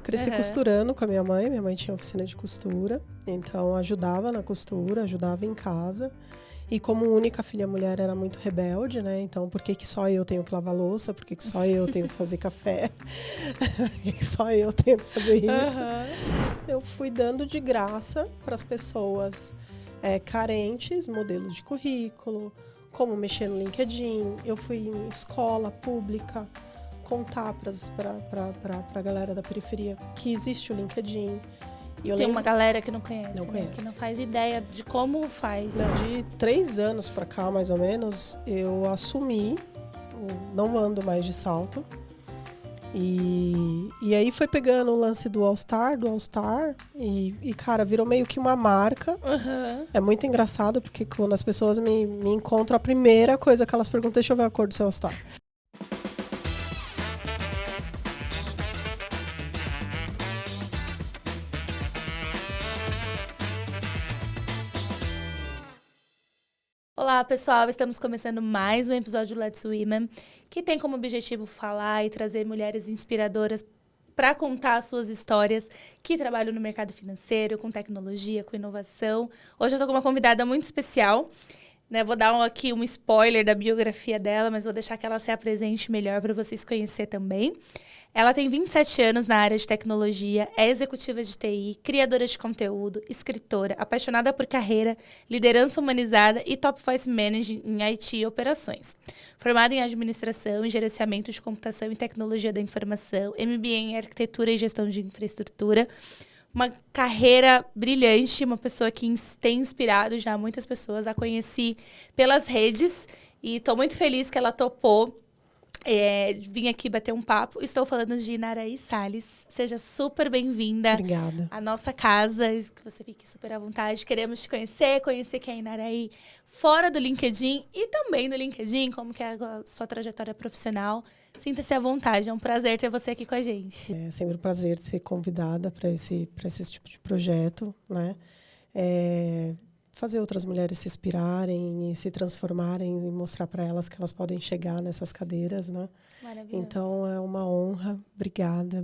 cresci costurando com a minha mãe. Minha mãe tinha oficina de costura, então ajudava na costura, ajudava em casa. E como única filha mulher era muito rebelde, né? Então, por que só eu tenho que lavar louça? Por que só eu tenho que fazer café? Por que só eu tenho que fazer isso? Eu fui dando de graça para as pessoas carentes, modelos de currículo, como mexer no LinkedIn. Eu fui em escola pública contar para a galera da periferia que existe o LinkedIn. Tem uma galera que não conhece, não conhece. Que não faz ideia de como faz. De 3 anos para cá, mais ou menos, eu assumi, não ando mais de salto. E aí foi pegando o lance do All-Star, e, cara, virou meio que uma marca. É muito engraçado, porque quando as pessoas me encontram, a primeira coisa que elas perguntam, deixa eu ver a cor do seu All-Star. Olá, pessoal! Estamos começando mais um episódio do Let's Women, que tem como objetivo falar e trazer mulheres inspiradoras para contar suas histórias que trabalham no mercado financeiro, com tecnologia, com inovação. Hoje eu estou com uma convidada muito especial, né? Vou dar aqui um spoiler da biografia dela, mas vou deixar que ela se apresente melhor para vocês conhecerem também. Ela tem 27 anos na área de tecnologia, é executiva de TI, criadora de conteúdo, escritora, apaixonada por carreira, liderança humanizada e top voice manager em IT e operações. Formada em administração e gerenciamento de computação e tecnologia da informação, MBA em arquitetura e gestão de infraestrutura. Uma carreira brilhante, uma pessoa que tem inspirado já muitas pessoas. A conheci pelas redes e estou muito feliz que ela topou vim aqui bater um papo. Estou falando de Inaraí Salles. Seja super bem-vinda. Obrigada. À nossa casa, que você fique super à vontade. Queremos te conhecer quem é Inaraí fora do LinkedIn e também no LinkedIn, como que é a sua trajetória profissional. Sinta-se à vontade, é um prazer ter você aqui com a gente. É sempre um prazer ser convidada para esse tipo de projeto, né? Fazer outras mulheres se inspirarem e se transformarem e mostrar para elas que elas podem chegar nessas cadeiras, né? Maravilhoso. Então, é uma honra. Obrigada,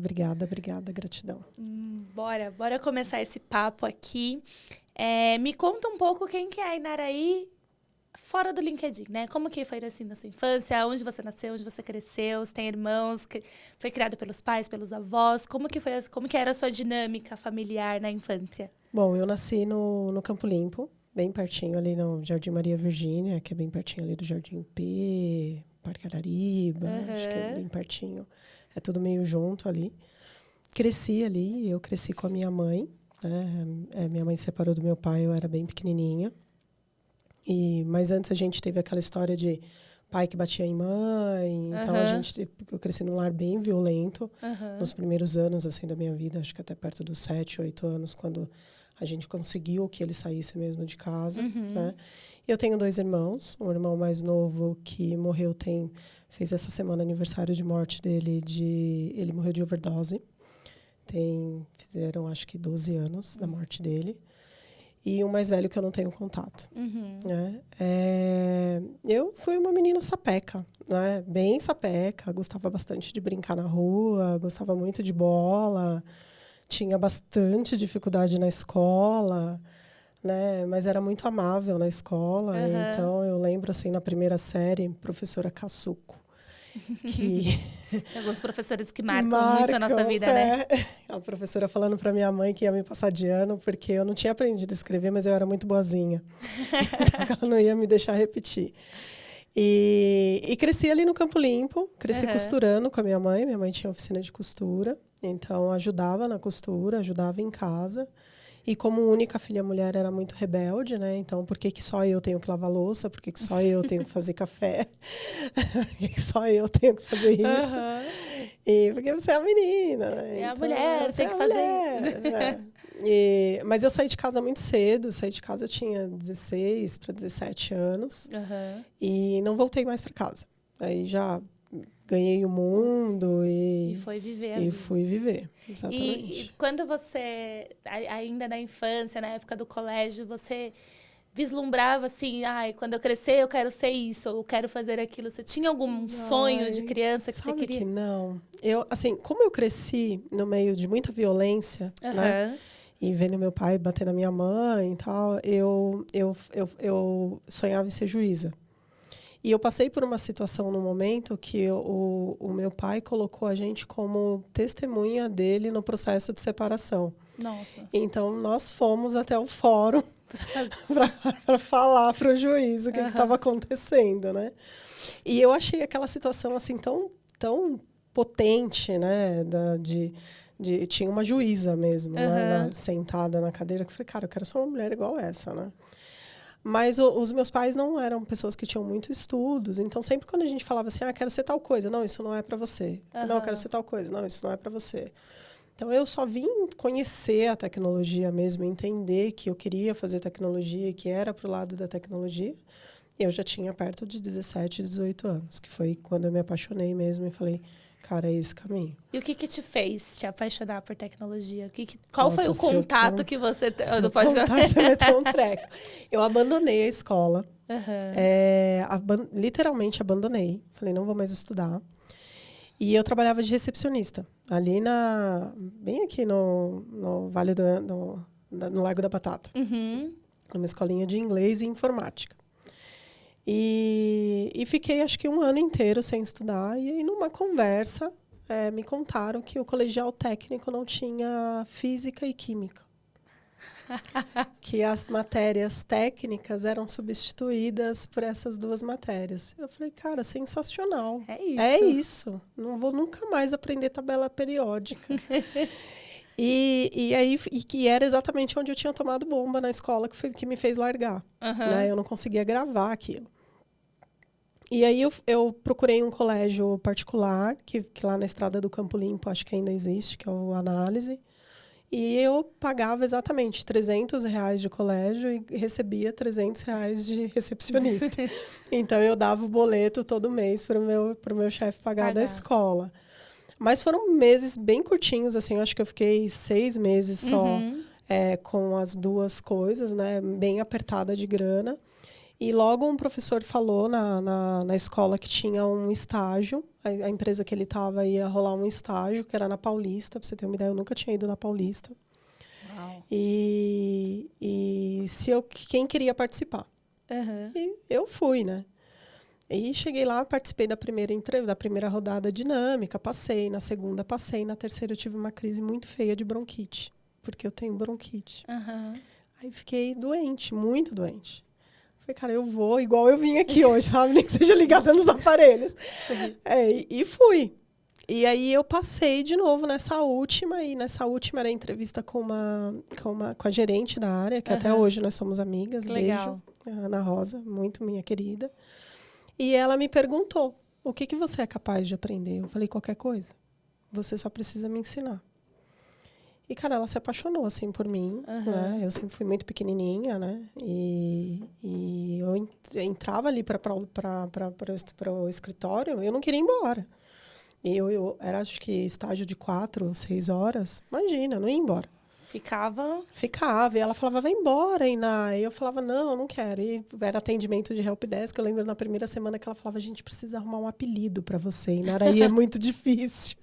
gratidão. Bora começar esse papo aqui. Me conta um pouco quem que é a Inaraí fora do LinkedIn, né? Como que foi assim na sua infância? Onde você nasceu? Onde você cresceu? Você tem irmãos? Foi criado pelos pais, pelos avós? Como que era a sua dinâmica familiar na infância? Bom, eu nasci no Campo Limpo, bem pertinho ali no Jardim Maria Virgínia, que é bem pertinho ali do Jardim P, Parque Arariba, acho que é bem pertinho. É tudo meio junto ali. Cresci ali, eu cresci com a minha mãe, né? Minha mãe se separou do meu pai, eu era bem pequenininha. Mas antes a gente teve aquela história de pai que batia em mãe. Então eu cresci num lar bem violento nos primeiros anos assim da minha vida, acho que até perto dos 7, 8 anos, quando a gente conseguiu que ele saísse mesmo de casa, né? Eu tenho 2 irmãos, um irmão mais novo que morreu fez essa semana aniversário de morte dele, ele morreu de overdose. Fizeram acho que 12 anos da morte dele. E um mais velho que eu não tenho contato. Né? Eu fui uma menina sapeca, né? Bem sapeca, gostava bastante de brincar na rua, gostava muito de bola, tinha bastante dificuldade na escola, né? Mas era muito amável na escola. Então, eu lembro, assim, na primeira série, professora Cassuco, que... Tem alguns professores que marcam muito a nossa vida, né? A professora falando para minha mãe que ia me passar de ano, porque eu não tinha aprendido a escrever, mas eu era muito boazinha. Então, ela não ia me deixar repetir. E cresci ali no Campo Limpo, cresci costurando com a minha mãe. Minha mãe tinha oficina de costura, então ajudava na costura, ajudava em casa. E como única filha mulher era muito rebelde, né? Então, por que só eu tenho que lavar louça? Por que só eu tenho que fazer café? Por que só eu tenho que fazer isso? E porque você é a menina, né? É a mulher, tem que fazer. Mas eu saí de casa muito cedo. Eu tinha 16 para 17 anos. E não voltei mais para casa. Aí já ganhei o mundo e foi viver. E fui viver, exatamente. E quando você, ainda na infância, na época do colégio, você vislumbrava assim, ai, quando eu crescer eu quero ser isso, ou eu quero fazer aquilo? Você tinha algum sonho de criança que você queria? Que não. Eu, assim, como eu cresci no meio de muita violência, né? E vendo meu pai bater na minha mãe e tal, eu sonhava em ser juíza. E eu passei por uma situação no momento que o meu pai colocou a gente como testemunha dele no processo de separação. Nossa. Então, nós fomos até o fórum para falar para o juiz o que estava acontecendo, né? E eu achei aquela situação assim tão potente, né? Tinha uma juíza mesmo, né, sentada na cadeira, que eu falei, cara, eu quero ser uma mulher igual essa, né? Mas os meus pais não eram pessoas que tinham muitos estudos, então sempre quando a gente falava assim, quero ser tal coisa, não, isso não é para você. Não, eu quero ser tal coisa, não, isso não é para você. Então eu só vim conhecer a tecnologia mesmo, entender que eu queria fazer tecnologia e que era pro lado da tecnologia. Eu já tinha perto de 17, 18 anos, que foi quando eu me apaixonei mesmo e falei, cara, é esse caminho. E o que te fez te apaixonar por tecnologia? Qual foi o contato que você... Não pode contar, você vai ter um treco. Eu abandonei a escola. Literalmente abandonei. Falei, não vou mais estudar. E eu trabalhava de recepcionista. Ali bem aqui no Vale no Largo da Batata. Numa escolinha de inglês e informática. E fiquei, acho que um ano inteiro sem estudar. E aí, numa conversa, me contaram que o colegial técnico não tinha física e química. Que as matérias técnicas eram substituídas por essas duas matérias. Eu falei, cara, sensacional. É isso. Não vou nunca mais aprender tabela periódica. Que era exatamente onde eu tinha tomado bomba na escola, que me fez largar. Né? Eu não conseguia gravar aquilo. E aí eu procurei um colégio particular, que lá na Estrada do Campo Limpo, acho que ainda existe, que é o Análise. E eu pagava exatamente R$300 de colégio e recebia R$300 de recepcionista. Então, eu dava o boleto todo mês para o meu chefe pagar da escola. Mas foram meses bem curtinhos, assim. Eu acho que eu fiquei 6 meses só com as duas coisas, né? Bem apertada de grana. E logo um professor falou na escola que tinha um estágio. A empresa que ele estava ia rolar um estágio, que era na Paulista. Para você ter uma ideia, eu nunca tinha ido na Paulista. Uau. E quem queria participar. E eu fui, né? E cheguei lá, participei da primeira rodada dinâmica, passei. Na segunda, passei. Na terceira, eu tive uma crise muito feia de bronquite. Porque eu tenho bronquite. Aí fiquei doente, muito doente. Falei, cara, eu vou igual eu vim aqui hoje, sabe? Nem que seja ligada nos aparelhos. E fui. E aí eu passei de novo nessa última. E nessa última era a entrevista com a gerente da área, que até hoje nós somos amigas. Legal. Beijo. A Ana Rosa, muito minha querida. E ela me perguntou, o que você é capaz de aprender? Eu falei, qualquer coisa. Você só precisa me ensinar. E, cara, ela se apaixonou, assim, por mim, né? Eu sempre fui muito pequenininha, né? E eu entrava ali para o escritório, eu não queria ir embora. E eu era, acho que, estágio de 4 ou 6 horas. Imagina, não ia embora. Ficava. E ela falava, vai embora, Iná. E eu falava, não quero. E era atendimento de helpdesk. Eu lembro na primeira semana que ela falava, a gente precisa arrumar um apelido para você, Iná. Aí é muito difícil.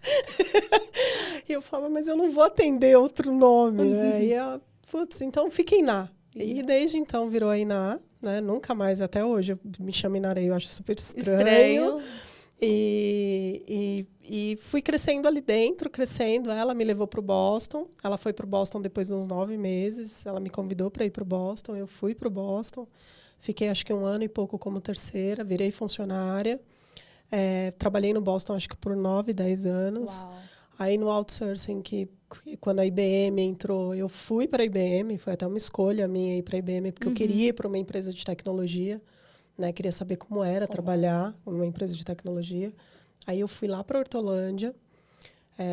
E eu falava, mas eu não vou atender outro nome, né? E ela, putz, então fica Iná. E desde então virou a Iná, né? Nunca mais, até hoje, eu me chamo Inarei, eu acho super estranho. E fui crescendo ali dentro, Ela me levou para o Boston. Ela foi para o Boston depois de uns 9 meses. Ela me convidou para ir para o Boston. Eu fui para o Boston. Fiquei, acho que 1 ano e pouco como terceira. Virei funcionária. Trabalhei no Boston, acho que por 9, 10 anos. Uau. Aí no outsourcing, quando a IBM entrou, eu fui para a IBM. Foi até uma escolha minha ir para a IBM, porque eu queria ir para uma empresa de tecnologia. Né? Queria saber como era trabalhar numa empresa de tecnologia. Aí eu fui lá para Hortolândia.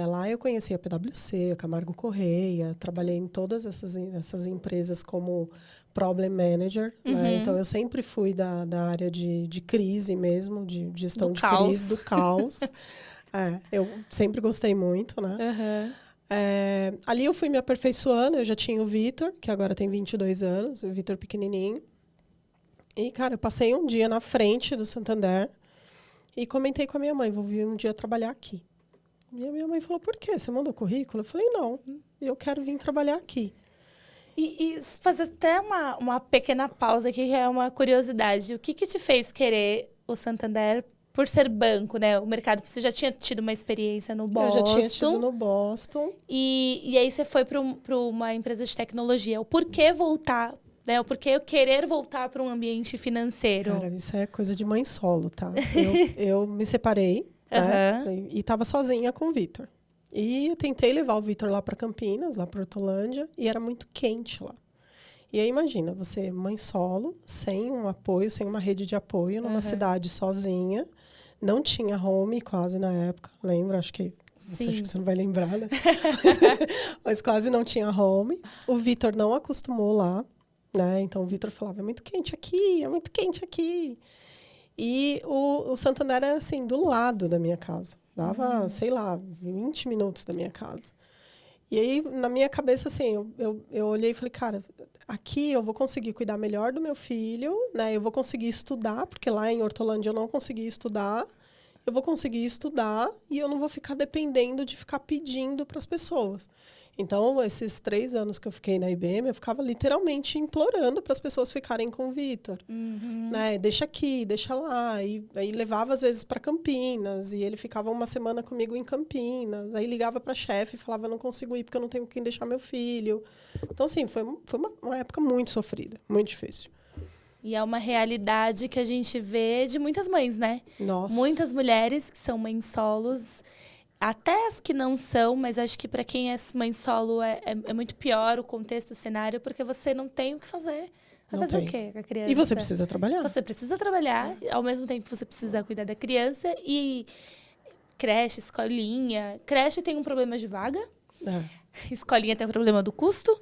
Lá eu conheci a PwC, a Camargo Correia. Trabalhei em todas essas empresas como Problem Manager. Né? Então, eu sempre fui da área de crise mesmo, de gestão de crise, do caos. Eu sempre gostei muito, né? Ali eu fui me aperfeiçoando. Eu já tinha o Vitor, que agora tem 22 anos. O Vitor pequenininho. E, cara, eu passei um dia na frente do Santander e comentei com a minha mãe, vou vir um dia trabalhar aqui. E a minha mãe falou, por quê? Você mandou currículo? Eu falei, não, eu quero vir trabalhar aqui. E fazer até uma pequena pausa aqui, que é uma curiosidade. O que te fez querer o Santander por ser banco, né? O mercado, você já tinha tido uma experiência no Boston. Eu já tinha tido no Boston. E aí você foi para uma empresa de tecnologia. O porquê voltar, né? O porquê eu querer voltar para um ambiente financeiro? Cara, isso é coisa de mãe solo, tá? Eu me separei, né? E estava sozinha com o Vitor. E eu tentei levar o Vitor lá para Campinas, lá para Hortolândia, e era muito quente lá. E aí imagina, você mãe solo, sem um apoio, sem uma rede de apoio, numa cidade sozinha. Não tinha home quase na época, lembra? Acho que você não vai lembrar, né? Mas quase não tinha home. O Vitor não acostumou lá, né? Então o Vitor falava, é muito quente aqui, é muito quente aqui. E o Santander era assim, do lado da minha casa. Dava, sei lá, 20 minutos da minha casa. E aí, na minha cabeça, assim, eu olhei e falei, cara, aqui eu vou conseguir cuidar melhor do meu filho, né? Eu vou conseguir estudar, porque lá em Hortolândia eu não conseguia estudar. Eu vou conseguir estudar e eu não vou ficar dependendo de ficar pedindo para as pessoas. Então, esses 3 anos que eu fiquei na IBM, eu ficava literalmente implorando para as pessoas ficarem com o Vitor. Né? Deixa aqui, deixa lá. E aí levava, às vezes, para Campinas. E ele ficava uma semana comigo em Campinas. Aí ligava para a chefe e falava, não consigo ir porque eu não tenho quem deixar meu filho. Então, assim, foi uma época muito sofrida, muito difícil. E é uma realidade que a gente vê de muitas mães, né? Nossa. Muitas mulheres que são mães solos, até as que não são, mas acho que para quem é mãe solo é muito pior o contexto, o cenário, porque você não tem o que fazer. Vai fazer o quê com a criança? E você precisa trabalhar. Você precisa trabalhar, ao mesmo tempo que você precisa cuidar da criança. E creche, escolinha. Creche tem um problema de vaga. Escolinha tem um problema do custo.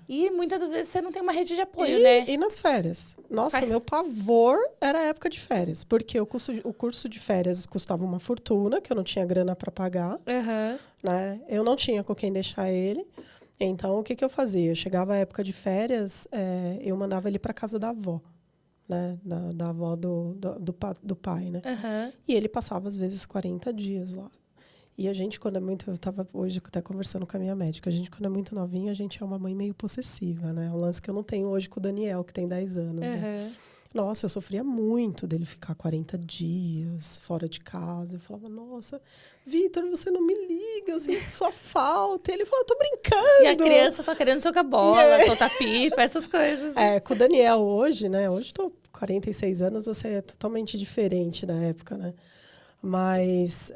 E muitas das vezes você não tem uma rede de apoio, né? E nas férias? Nossa, o meu pavor era a época de férias. Porque o curso de férias custava uma fortuna, que eu não tinha grana para pagar. Né? Eu não tinha com quem deixar ele. Então, o que eu fazia? Eu chegava à época de férias, eu mandava ele para casa da avó. Né? Da avó do pai, né? E ele passava, às vezes, 40 dias lá. E a gente, quando é muito... Eu estava hoje até conversando com a minha médica. A gente, quando é muito novinha, a gente é uma mãe meio possessiva, né? Um lance que eu não tenho hoje com o Daniel, que tem 10 anos. Né? Nossa, eu sofria muito dele ficar 40 dias fora de casa. Eu falava, nossa, Vitor, você não me liga, eu sinto sua falta. E ele falou, eu tô brincando. E a criança só querendo jogar bola, soltar pipa, essas coisas. Com o Daniel hoje, né? Hoje estou 46 anos, você é totalmente diferente da época, né? Mas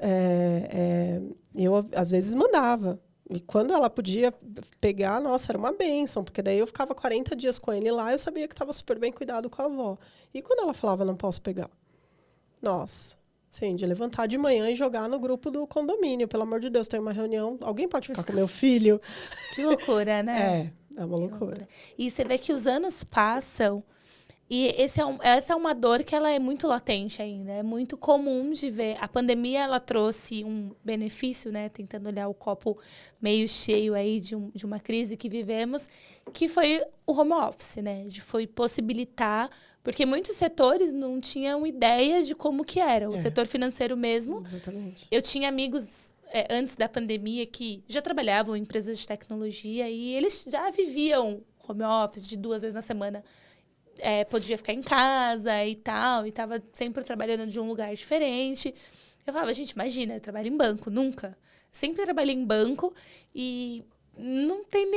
eu, às vezes, mandava. E quando ela podia pegar, nossa, era uma bênção. Porque daí eu ficava 40 dias com ele lá, eu sabia que estava super bem cuidado com a avó. E quando ela falava, não posso pegar? Nossa, sim, de levantar de manhã e jogar no grupo do condomínio. Pelo amor de Deus, tem uma reunião. Alguém pode ficar com meu filho? Que loucura, né? É uma loucura. E você vê que os anos passam... E essa é uma dor que ela é muito latente ainda. É muito comum de ver. A pandemia, ela trouxe um benefício, né? Tentando olhar o copo meio cheio aí de uma crise que vivemos, que foi o home office, né? Foi possibilitar... Porque muitos setores não tinham ideia de como que era. O setor financeiro mesmo. Exatamente. Eu tinha amigos... antes da pandemia, que já trabalhavam em empresas de tecnologia e eles já viviam home office de 2 vezes na semana. Podia ficar em casa e tal, e estava sempre trabalhando de um lugar diferente. Eu falava, gente, imagina, eu trabalho em banco, nunca. Sempre trabalhei em banco e não tem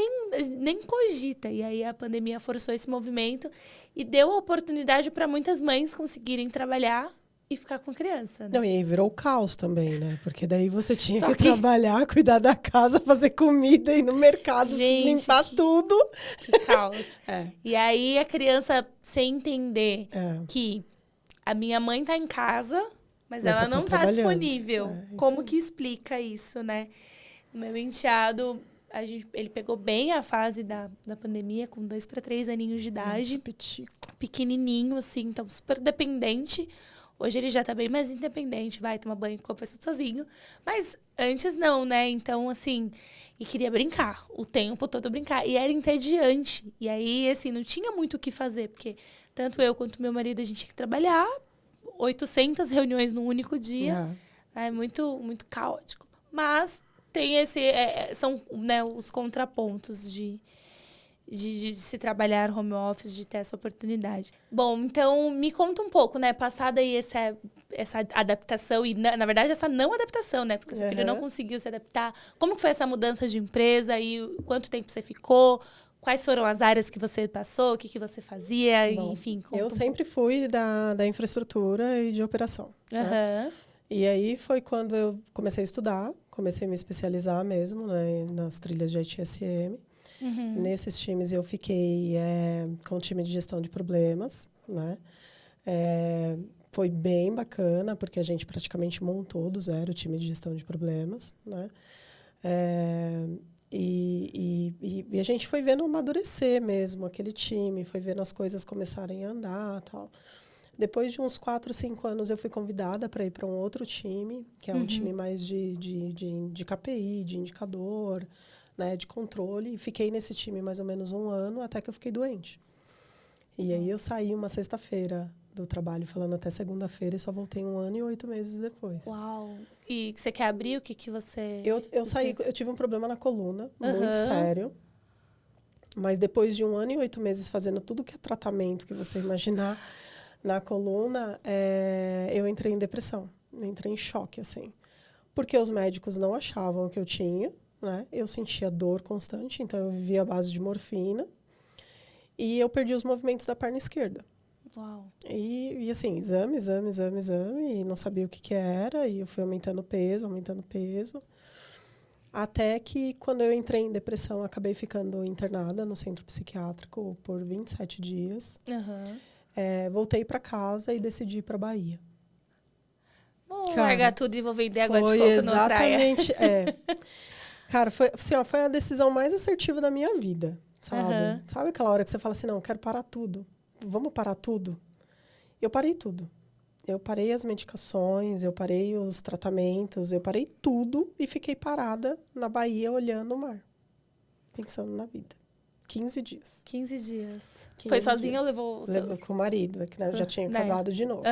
nem cogita. E aí a pandemia forçou esse movimento e deu a oportunidade para muitas mães conseguirem trabalhar e ficar com criança. Né? Não, e aí virou o caos também, né? Porque daí você tinha que trabalhar, cuidar da casa, fazer comida, ir no mercado, limpar tudo. Que caos. E aí a criança, sem entender que a minha mãe tá em casa, mas ela não tá disponível. Como que explica isso, né? O meu enteado, ele pegou bem a fase da pandemia, com 2 para 3 aninhos de idade. Nossa, pequenininho, assim, então super dependente. Hoje ele já tá bem mais independente, vai tomar banho, come, faz tudo sozinho. Mas Antes não, né? Então, assim, e queria brincar, o tempo todo brincar. E era entediante. E aí, assim, não tinha muito o que fazer, porque tanto eu quanto meu marido, a gente tinha que trabalhar 800 reuniões num único dia. É muito, muito caótico. Mas tem são, né, os contrapontos de se trabalhar home office, de ter essa oportunidade. Bom, então me conta um pouco, né? Passada aí essa adaptação e, na verdade, essa não adaptação, né? Porque o seu filho não conseguiu se adaptar. Como que foi essa mudança de empresa e quanto tempo você ficou? Quais foram as áreas que você passou? O que você fazia? Bom, enfim, eu sempre fui da infraestrutura e de operação. Né? E aí foi quando eu comecei a estudar, comecei a me especializar mesmo, né, nas trilhas de ITSM. Nesses times eu fiquei com o time de gestão de problemas, né? Foi bem bacana, porque a gente praticamente montou do zero o time de gestão de problemas, né? E a gente foi vendo amadurecer mesmo aquele time, foi vendo as coisas começarem a andar e tal. Depois de uns 4, 5 anos, eu fui convidada para ir para um outro time, que é um time mais de KPI, de indicador, né, de controle. E fiquei nesse time mais ou menos 1 ano, até que eu fiquei doente. E aí eu saí uma sexta-feira do trabalho, falando até segunda-feira, e só voltei 1 ano e 8 meses depois. Uau! E você quer abrir? O que você... Eu saí, eu tive um problema na coluna, muito sério. Mas depois de 1 ano e 8 meses fazendo tudo que é tratamento que você imaginar na coluna, eu entrei em depressão. Entrei em choque, assim. Porque os médicos não achavam que eu tinha, né? Eu sentia dor constante, então eu vivia à base de morfina. E eu perdi os movimentos da perna esquerda. Uau! E assim, exame, e não sabia o que era. E eu fui aumentando peso. Até que, quando eu entrei em depressão, acabei ficando internada no centro psiquiátrico por 27 dias. Voltei para casa e decidi ir para Bahia. Largar tudo e vou vender água de coco na praia. Exatamente, Cara, foi, assim, foi a decisão mais assertiva da minha vida, sabe? Sabe aquela hora que você fala assim, não, eu quero parar tudo. Vamos parar tudo? Eu parei tudo. Eu parei as medicações, eu parei os tratamentos, eu parei tudo e fiquei parada na Bahia olhando o mar, pensando na vida. 15 dias. 15 dias. Foi sozinha ou levou com o marido, que né, já tinha casado de novo.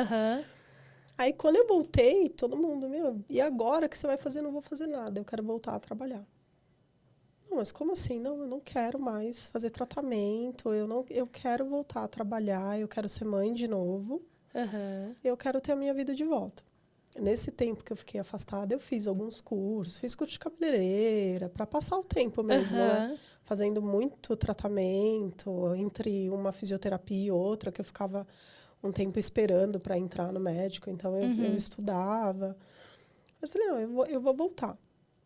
Aí, quando eu voltei, todo mundo, e agora o que você vai fazer? Eu não vou fazer nada, eu quero voltar a trabalhar. Não, mas como assim? Não, eu não quero mais fazer tratamento, eu quero voltar a trabalhar, eu quero ser mãe de novo, eu quero ter a minha vida de volta. Nesse tempo que eu fiquei afastada, eu fiz alguns cursos, fiz curso de cabeleireira, para passar o tempo mesmo, né? Fazendo muito tratamento, entre uma fisioterapia e outra, que eu ficava um tempo esperando para entrar no médico, então eu estudava. Mas falei, não, eu vou voltar,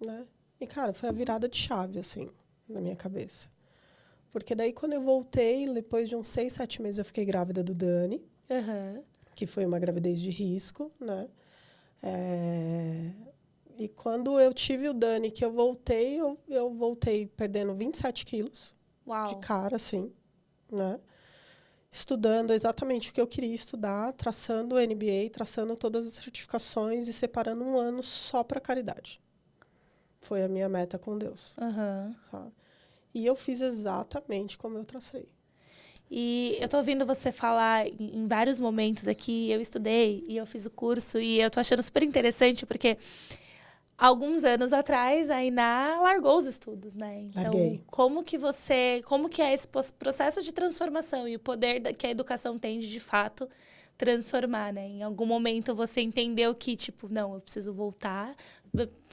né? E, cara, foi a virada de chave, assim, na minha cabeça. Porque daí, quando eu voltei, depois de uns 6, 7 meses, eu fiquei grávida do Dani, que foi uma gravidez de risco, né? E quando eu tive o Dani, que eu voltei perdendo 27 quilos. Uau. De cara, assim, né? Estudando exatamente o que eu queria estudar, traçando o MBA, traçando todas as certificações e separando 1 ano só para caridade. Foi a minha meta com Deus. Sabe? E eu fiz exatamente como eu tracei. E eu tô ouvindo você falar em vários momentos aqui, eu estudei e eu fiz o curso, e eu tô achando super interessante, porque alguns anos atrás, a Iná largou os estudos, né? Então, Larguei. como que é esse processo de transformação e o poder que a educação tem de fato, transformar, né? Em algum momento você entendeu que, tipo, não, eu preciso voltar.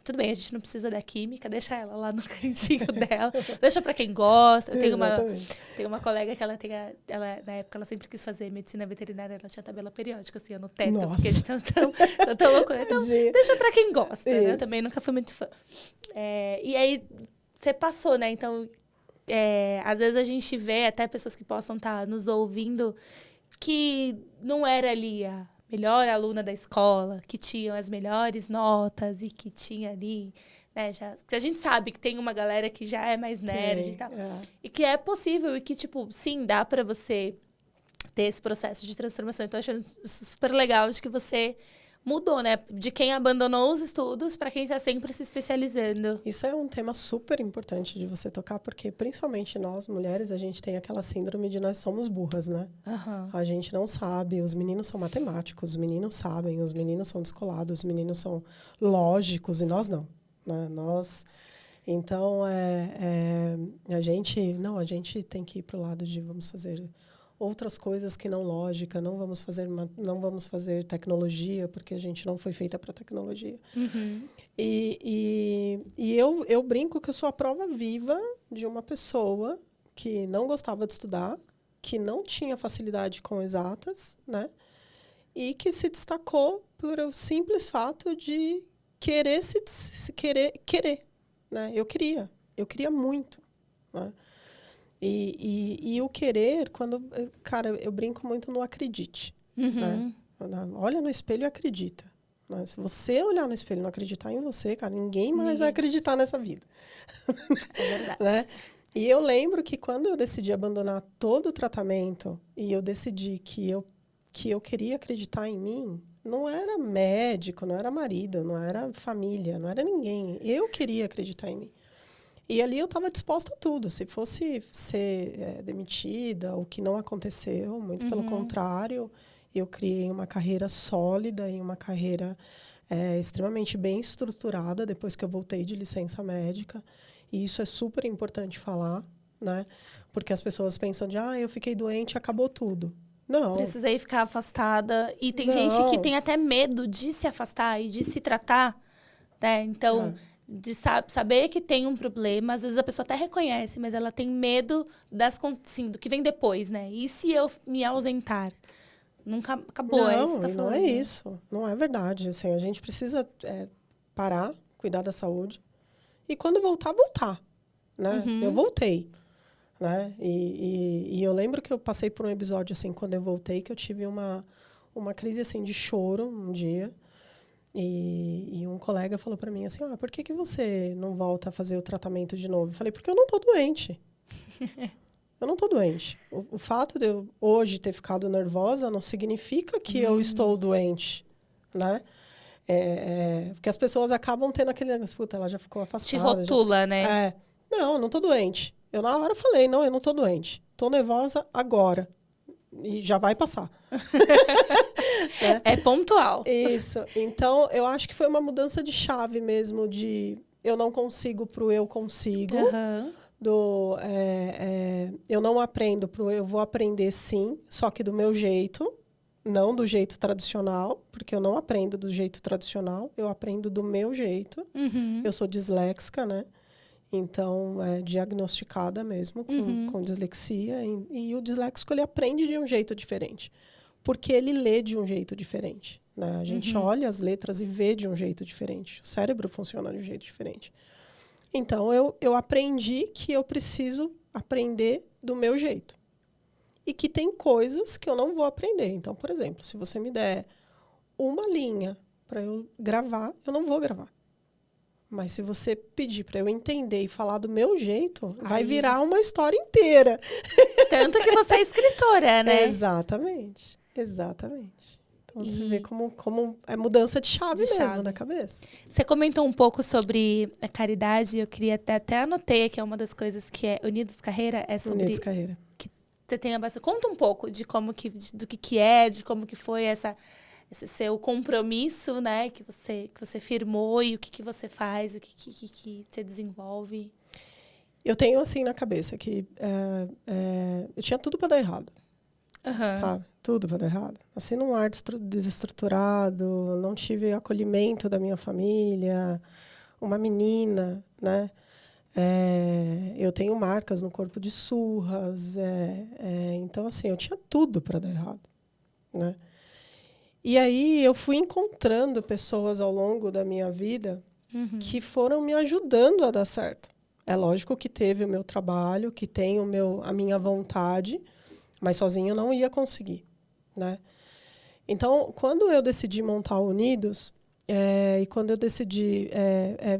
Tudo bem, a gente não precisa da química, deixa ela lá no cantinho dela, deixa para quem gosta. Eu tenho uma colega que ela na época, ela sempre quis fazer medicina veterinária, ela tinha tabela periódica, assim, no teto, Nossa. porque de tão louco. Então, deixa para quem gosta, né? Eu também nunca fui muito fã. E aí, você passou, né? Então, às vezes a gente vê, até pessoas que possam estar nos ouvindo, que não era ali a melhor aluna da escola, que tinham as melhores notas e que tinha ali, né, a gente sabe que tem uma galera que já é mais nerd e tal. E que é possível e que, tipo, sim, dá para você ter esse processo de transformação. Então, eu acho super legal de que você mudou, né? De quem abandonou os estudos para quem está sempre se especializando. Isso é um tema super importante de você tocar, porque principalmente nós, mulheres, a gente tem aquela síndrome de nós somos burras, né? Uhum. A gente não sabe, os meninos são matemáticos, os meninos sabem, os meninos são descolados, os meninos são lógicos e nós não, né? Então, a gente tem que ir para o lado de vamos fazer outras coisas que não lógica, não vamos fazer tecnologia, porque a gente não foi feita para tecnologia. Uhum. E eu brinco que eu sou a prova viva de uma pessoa que não gostava de estudar, que não tinha facilidade com exatas, né? E que se destacou por o simples fato de querer querer, né? Eu queria muito, né? E o querer, cara, eu brinco muito no acredite, né? Olha no espelho e acredita. Né? Se você olhar no espelho e não acreditar em você, cara, ninguém mais vai acreditar nessa vida. É verdade. Né? E eu lembro que quando eu decidi abandonar todo o tratamento e eu decidi que eu queria acreditar em mim, não era médico, não era marido, não era família, não era ninguém. Eu queria acreditar em mim. E ali eu estava disposta a tudo. Se fosse ser demitida, o que não aconteceu, muito pelo contrário, eu criei uma carreira sólida e uma carreira extremamente bem estruturada depois que eu voltei de licença médica. E isso é super importante falar, né? Porque as pessoas pensam eu fiquei doente, acabou tudo. Não. Precisei ficar afastada. E tem gente que tem até medo de se afastar e de se tratar, né? Então, de saber que tem um problema, às vezes a pessoa até reconhece, mas ela tem medo do que vem depois, né? E se eu me ausentar? Nunca acabou, não, é isso que tá não falando. É isso. Não é verdade. Assim, a gente precisa parar, cuidar da saúde. E quando voltar, né? Eu voltei. Né? E eu lembro que eu passei por um episódio, assim, quando eu voltei, que eu tive uma crise, assim, de choro um dia. E um colega falou para mim assim, por que você não volta a fazer o tratamento de novo? Eu falei, porque eu não estou doente. Eu não estou doente. O fato de eu hoje ter ficado nervosa não significa que eu estou doente, né? Porque as pessoas acabam tendo aquele negócio, puta, ela já ficou afastada. Te rotula, né? Não, eu não estou doente. Eu na hora falei, não, eu não estou doente. Estou nervosa agora. E já vai passar. Né? É pontual. Isso. Então, eu acho que foi uma mudança de chave mesmo, de eu não consigo pro eu consigo. Eu não aprendo pro eu vou aprender sim, só que do meu jeito, não do jeito tradicional, porque eu não aprendo do jeito tradicional, eu aprendo do meu jeito. Eu sou disléxica, né? Então, é diagnosticada mesmo com dislexia. E o disléxico, ele aprende de um jeito diferente. Porque ele lê de um jeito diferente. Né? A gente olha as letras e vê de um jeito diferente. O cérebro funciona de um jeito diferente. Então, eu aprendi que eu preciso aprender do meu jeito. E que tem coisas que eu não vou aprender. Então, por exemplo, se você me der uma linha para eu gravar, eu não vou gravar. Mas se você pedir para eu entender e falar do meu jeito, vai virar uma história inteira. Tanto que você é escritora, né? Exatamente. Então, você vê como é mudança de chave mesmo da cabeça. Você comentou um pouco sobre a caridade. Eu queria até anotei que é uma das coisas que é Unidos Carreira. É sobre Unidos Carreira. Que você tem conta um pouco de como do que é, de como que foi esse seu compromisso, né, que você firmou e o que você faz, o que você desenvolve. Eu tenho assim na cabeça que eu tinha tudo para dar errado, sabe? Tudo para dar errado. Nasci num lar desestruturado, não tive acolhimento da minha família, uma menina, né? Eu tenho marcas no corpo de surras, então assim eu tinha tudo para dar errado, né? E aí eu fui encontrando pessoas ao longo da minha vida que foram me ajudando a dar certo. É lógico que teve o meu trabalho, que tem a minha vontade, mas sozinho eu não ia conseguir, né? Então, quando eu decidi montar o Unidos, e quando eu decidi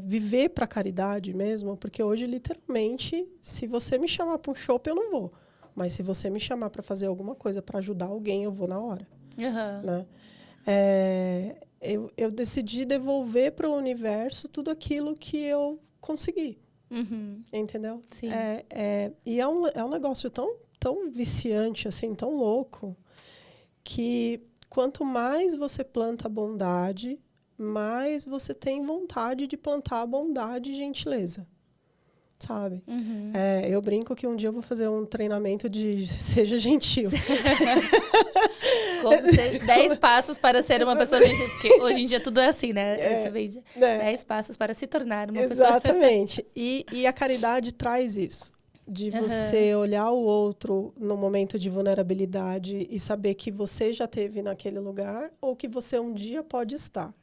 viver para a caridade mesmo, porque hoje, literalmente, se você me chamar para um shopping, eu não vou. Mas se você me chamar para fazer alguma coisa para ajudar alguém, eu vou na hora. Né? eu decidi devolver para o universo tudo aquilo que eu consegui. Entendeu? Sim. E é um negócio tão viciante, assim, tão louco, que quanto mais você planta bondade, mais você tem vontade de plantar bondade e gentileza. Sabe? Eu brinco que um dia eu vou fazer um treinamento de seja gentil. Como 10 passos para ser uma pessoa gentil. Porque hoje em dia tudo é assim, né? Você vende 10 passos para se tornar uma pessoa. Exatamente. E a caridade traz isso. De você olhar o outro no momento de vulnerabilidade e saber que você já esteve naquele lugar ou que você um dia pode estar.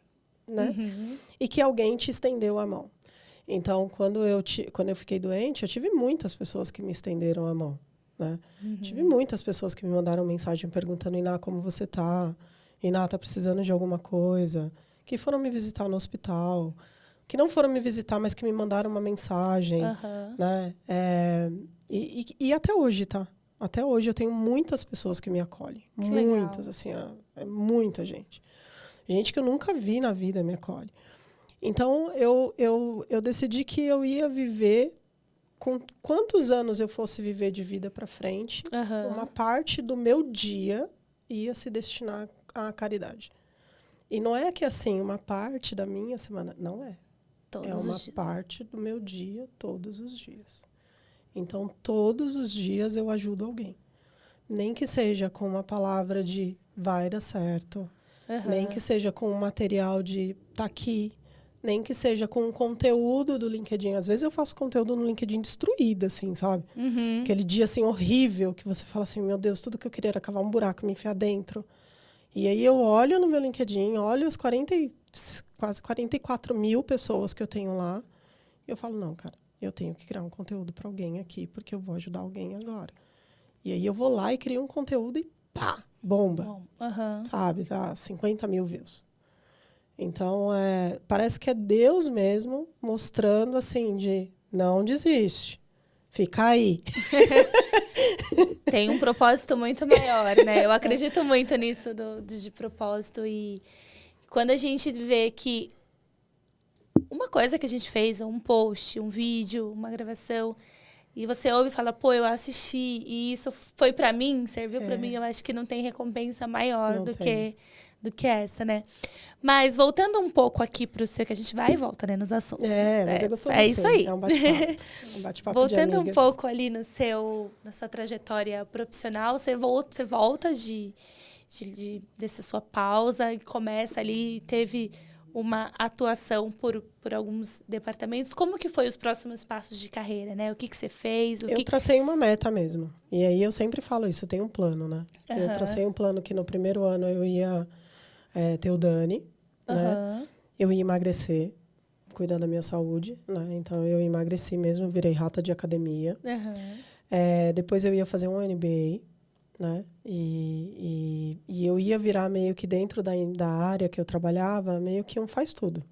Né? E que alguém te estendeu a mão. Então, quando eu fiquei doente, eu tive muitas pessoas que me estenderam a mão. Né? Tive muitas pessoas que me mandaram mensagem perguntando: Iná, como você tá? Iná, tá precisando de alguma coisa? Que foram me visitar no hospital. Que não foram me visitar, mas que me mandaram uma mensagem. Né? E até hoje, tá? Até hoje eu tenho muitas pessoas que me acolhem. Que muitas, legal. assim, é muita gente. Gente que eu nunca vi na vida me acolhe. Então, eu decidi que eu ia viver, com quantos anos eu fosse viver de vida para frente, uma parte do meu dia ia se destinar à caridade. E não é que, assim, uma parte da minha semana. Não é. Todos é uma os dias. parte do meu dia, todos os dias. Então, todos os dias eu ajudo alguém. Nem que seja com uma palavra de vai dar certo. Nem que seja com um material de tá aqui. Nem que seja com um conteúdo do LinkedIn. Às vezes eu faço conteúdo no LinkedIn destruído, assim, sabe? Aquele dia, assim, horrível, que você fala assim, meu Deus, tudo que eu queria era cavar um buraco, me enfiar dentro. E aí eu olho no meu LinkedIn, olho os quase 44 mil pessoas que eu tenho lá. E eu falo, não, cara, eu tenho que criar um conteúdo para alguém aqui, porque eu vou ajudar alguém agora. E aí eu vou lá e crio um conteúdo e pá, bomba. Sabe? Dá 50 mil views. Então, parece que é Deus mesmo mostrando, assim, de não desiste. Fica aí. Tem um propósito muito maior, né? Eu acredito muito nisso de propósito. E quando a gente vê que uma coisa que a gente fez, um post, um vídeo, uma gravação, e você ouve e fala, pô, eu assisti e isso foi pra mim, serviu pra mim, eu acho que não tem recompensa maior do que essa, né? Mas voltando um pouco aqui pro seu, que a gente vai e volta, né, nos assuntos. Mas é gostoso isso aí. É um bate-papo. Um bate-papo voltando de amigas. um pouco ali na sua trajetória profissional, você volta dessa sua pausa e começa ali, teve uma atuação por alguns departamentos. Como que foi os próximos passos de carreira, né? O que você fez? Eu tracei uma meta mesmo. E aí eu sempre falo isso, eu tenho um plano, né? Eu tracei um plano que no primeiro ano eu ia ter o Dani, né? Eu ia emagrecer, cuidar da minha saúde, né? Então eu emagreci mesmo, virei rata de academia. Depois eu ia fazer um MBA, né? E eu ia virar meio que dentro da área que eu trabalhava, meio que um faz tudo.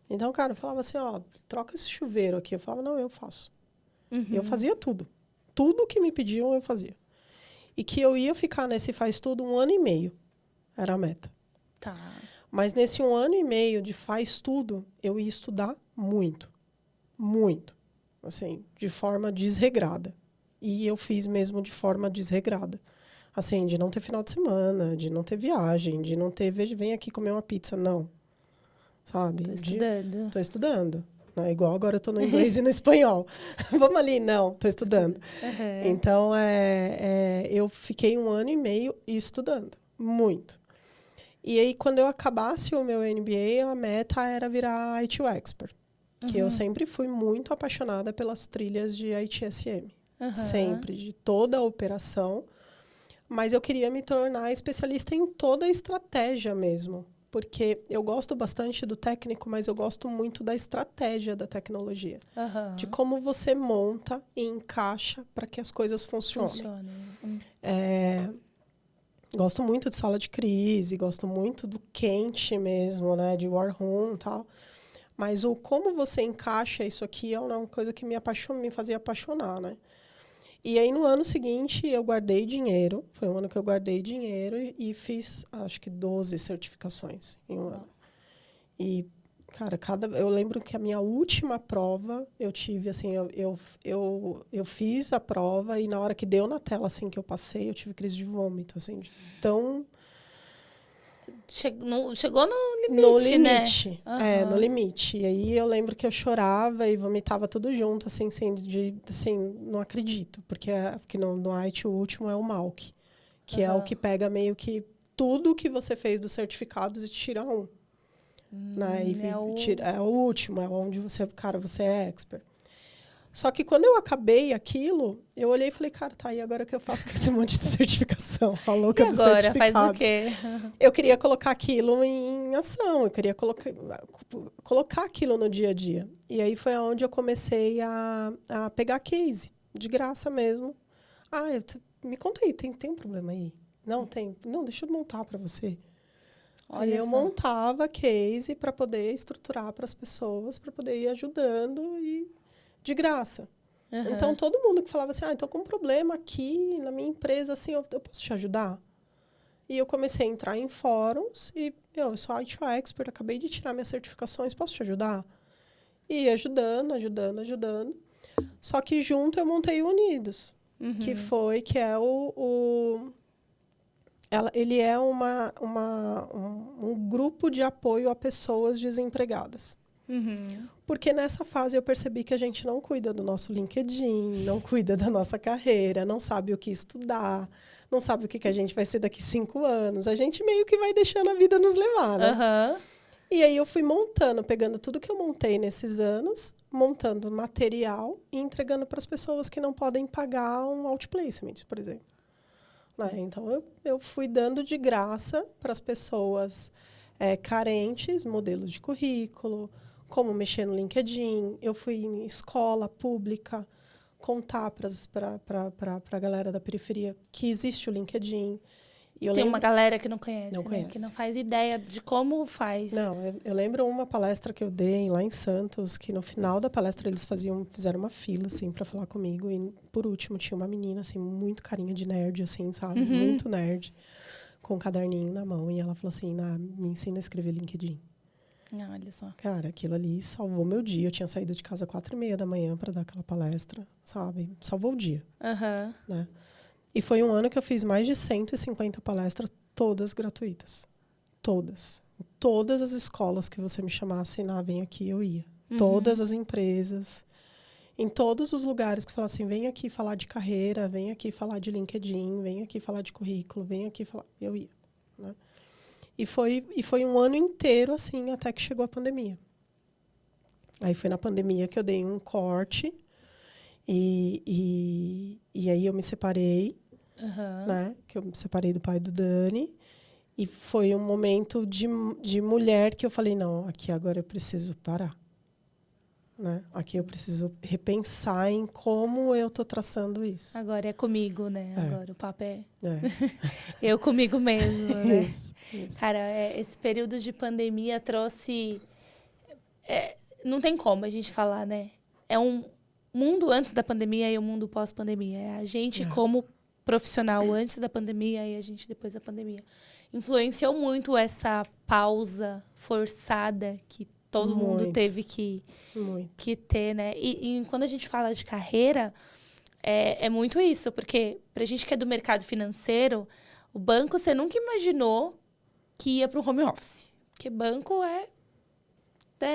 Então, cara, eu falava assim, ó, troca esse chuveiro aqui. Eu falava, não, eu faço. Eu fazia tudo. Tudo que me pediam, eu fazia. E que eu ia ficar nesse faz tudo 1 ano e meio. Era a meta. Tá. Mas nesse 1 ano e meio de faz tudo, eu ia estudar muito. Muito. Assim, de forma desregrada. E eu fiz mesmo de forma desregrada. Assim, de não ter final de semana, de não ter viagem, de não ter, vem aqui comer uma pizza, não. Sabe? Tô estudando. Tô estudando. Né? Igual agora eu tô no inglês e no espanhol. Vamos ali? Não, tô estudando. Então, eu fiquei 1 ano e meio estudando. Muito. E aí, quando eu acabasse o meu MBA, a meta era virar ITU Expert. Que eu sempre fui muito apaixonada pelas trilhas de ITSM. Sempre, de toda a operação. Mas eu queria me tornar especialista em toda a estratégia mesmo. Porque eu gosto bastante do técnico, mas eu gosto muito da estratégia da tecnologia. De como você monta e encaixa para que as coisas funcionem. Gosto muito de sala de crise, gosto muito do quente mesmo, né? De war room e tal. Mas o como você encaixa isso aqui é uma coisa que me fazia apaixonar, né? E aí, no ano seguinte, eu guardei dinheiro. Foi um ano que eu guardei dinheiro e fiz, acho que 12 certificações em um ano. E, cara, eu lembro que a minha última prova, eu tive, assim, eu fiz a prova e na hora que deu na tela, assim, que eu passei, eu tive crise de vômito, assim, de tão... Chegou no limite, no limite, né? no limite. E aí eu lembro que eu chorava e vomitava tudo junto, assim, não acredito. Porque no AIT o último é o MAUC, que é o que pega meio que tudo que você fez dos certificados e tira um. Né? E é o último, é onde você é expert. Só que quando eu acabei aquilo, eu olhei e falei, cara, tá, e agora o que eu faço com esse monte de certificação? A louca dos certificados. Faz o quê? Eu queria colocar aquilo em ação, eu queria colocar aquilo no dia a dia. E aí foi onde eu comecei a pegar case, de graça mesmo. Me conta aí, tem um problema aí? Não, tem. Não, deixa eu montar para você. Olha, eu montava case para poder estruturar para as pessoas, para poder ir ajudando e de graça. Então, todo mundo que falava assim, estou com um problema aqui na minha empresa, assim, eu posso te ajudar? E eu comecei a entrar em fóruns e eu sou IT Expert, acabei de tirar minhas certificações, posso te ajudar? E ajudando. Só que junto eu montei o Unidos, que é ele é um grupo de apoio a pessoas desempregadas. Porque nessa fase eu percebi que a gente não cuida do nosso LinkedIn, não cuida da nossa carreira, não sabe o que estudar, não sabe o que a gente vai ser daqui 5 anos. A gente meio que vai deixando a vida nos levar, né? E aí eu fui pegando tudo que eu montei nesses anos, montando material e entregando para as pessoas que não podem pagar um outplacement, por exemplo. Né? Então, eu fui dando de graça para as pessoas carentes, modelos de currículo, como mexer no LinkedIn. Eu fui em escola pública contar para a galera da periferia que existe o LinkedIn. Tem uma galera que não conhece, não conhece. Que não faz ideia de como faz. Não, eu lembro uma palestra que eu dei lá em Santos, que no final da palestra eles fizeram uma fila, assim, para falar comigo. E, por último, tinha uma menina, assim, muito carinha de nerd, assim, sabe? Muito nerd, com um caderninho na mão. E ela falou assim, me ensina a escrever LinkedIn. Olha só. Cara, aquilo ali salvou meu dia. Eu tinha saído de casa às 4:30 da manhã para dar aquela palestra, sabe? Salvou o dia. Né? E foi um ano que eu fiz mais de 150 palestras, todas gratuitas. Todas. Todas as escolas que você me chamasse, vem aqui, eu ia. Todas as empresas. Em todos os lugares que falassem, vem aqui falar de carreira, vem aqui falar de LinkedIn, vem aqui falar de currículo, vem aqui falar... Eu ia. Né? E foi um ano inteiro, assim, até que chegou a pandemia. Aí foi na pandemia que eu dei um corte. E aí eu me separei, né? Que eu me separei do pai do Dani. E foi um momento de mulher que eu falei, não, aqui agora eu preciso parar. Né? Aqui eu preciso repensar em como eu estou traçando isso. Agora é comigo, né? Agora o papo é eu comigo mesmo, né? Isso. Cara, esse período de pandemia trouxe... não tem como a gente falar, né? É um mundo antes da pandemia e um mundo pós-pandemia. É a gente como profissional antes da pandemia e a gente depois da pandemia. Influenciou muito essa pausa forçada que todo mundo teve que ter, né? E quando a gente fala de carreira, é muito isso. Porque pra gente que é do mercado financeiro, o banco você nunca imaginou que ia pro home office. Porque banco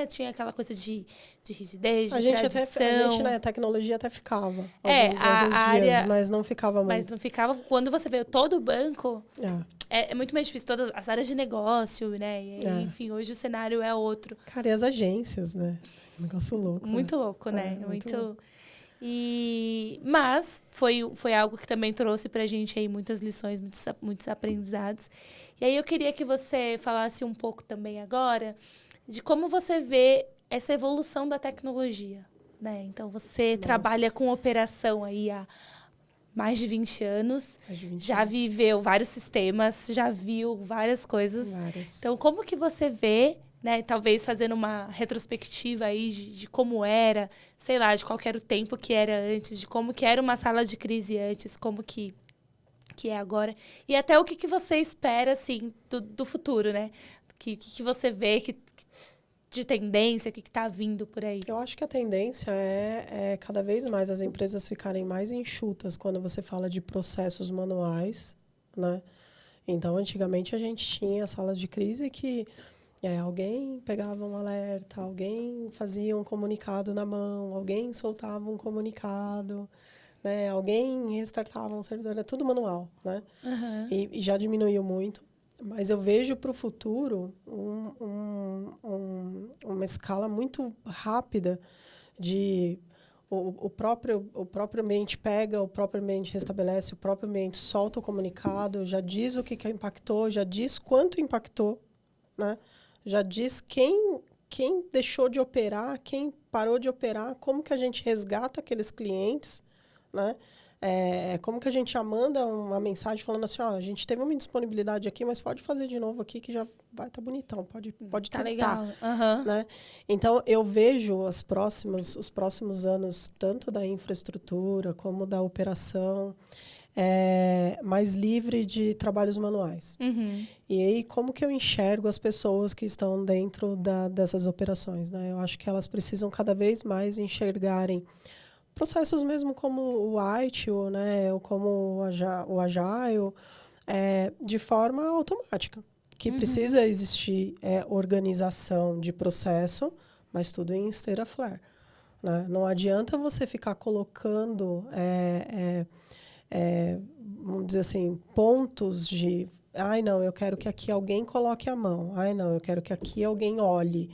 tinha aquela coisa de rigidez, de tradição. A gente, na tecnologia até ficava. A área... Mas não ficava muito. Mas não ficava... Quando você vê todo o banco, é muito mais difícil. Todas as áreas de negócio, né? Enfim, hoje o cenário é outro. Cara, e as agências, né? Um negócio louco. Muito louco, né? Muito louco. Mas foi algo que também trouxe pra gente aí muitas lições, muitos aprendizados. E aí eu queria que você falasse um pouco também agora de como você vê essa evolução da tecnologia, né? Então, você trabalha com operação aí há mais de 20 anos, já viveu vários sistemas, já viu várias coisas. Então, como que você vê, né? Talvez fazendo uma retrospectiva aí de como era, sei lá, de qual que era o tempo que era antes, de como que era uma sala de crise antes, como que é agora. E até o que você espera, assim, do futuro, né? Que você vê de tendência, o que está vindo por aí? Eu acho que a tendência é cada vez mais as empresas ficarem mais enxutas quando você fala de processos manuais, né? Então, antigamente, a gente tinha salas de crise que alguém pegava um alerta, alguém fazia um comunicado na mão, alguém soltava um comunicado, né? Alguém restartava um servidor, era tudo manual, né? Uhum. E já diminuiu muito. Mas eu vejo para o futuro uma escala muito rápida de o próprio ambiente pega, o próprio ambiente restabelece, o próprio ambiente solta o comunicado, já diz o que impactou, já diz quanto impactou, né? Já diz quem deixou de operar, quem parou de operar, como que a gente resgata aqueles clientes, né? Como que a gente já manda uma mensagem falando assim, a gente teve uma indisponibilidade aqui, mas pode fazer de novo aqui que já vai estar bonitão, pode tá tentar, legal. Uhum. né? Então, eu vejo os próximos anos, tanto da infraestrutura como da operação, mais livre de trabalhos manuais. Uhum. E aí, como que eu enxergo as pessoas que estão dentro dessas operações, né? Eu acho que elas precisam cada vez mais enxergarem processos mesmo como o ITIL, né, ou como o Agile, de forma automática. Que precisa existir organização de processo, mas tudo em esteira flare. Né? Não adianta você ficar colocando, vamos dizer assim, pontos de... Ai, não, eu quero que aqui alguém coloque a mão. Ai, não, eu quero que aqui alguém olhe.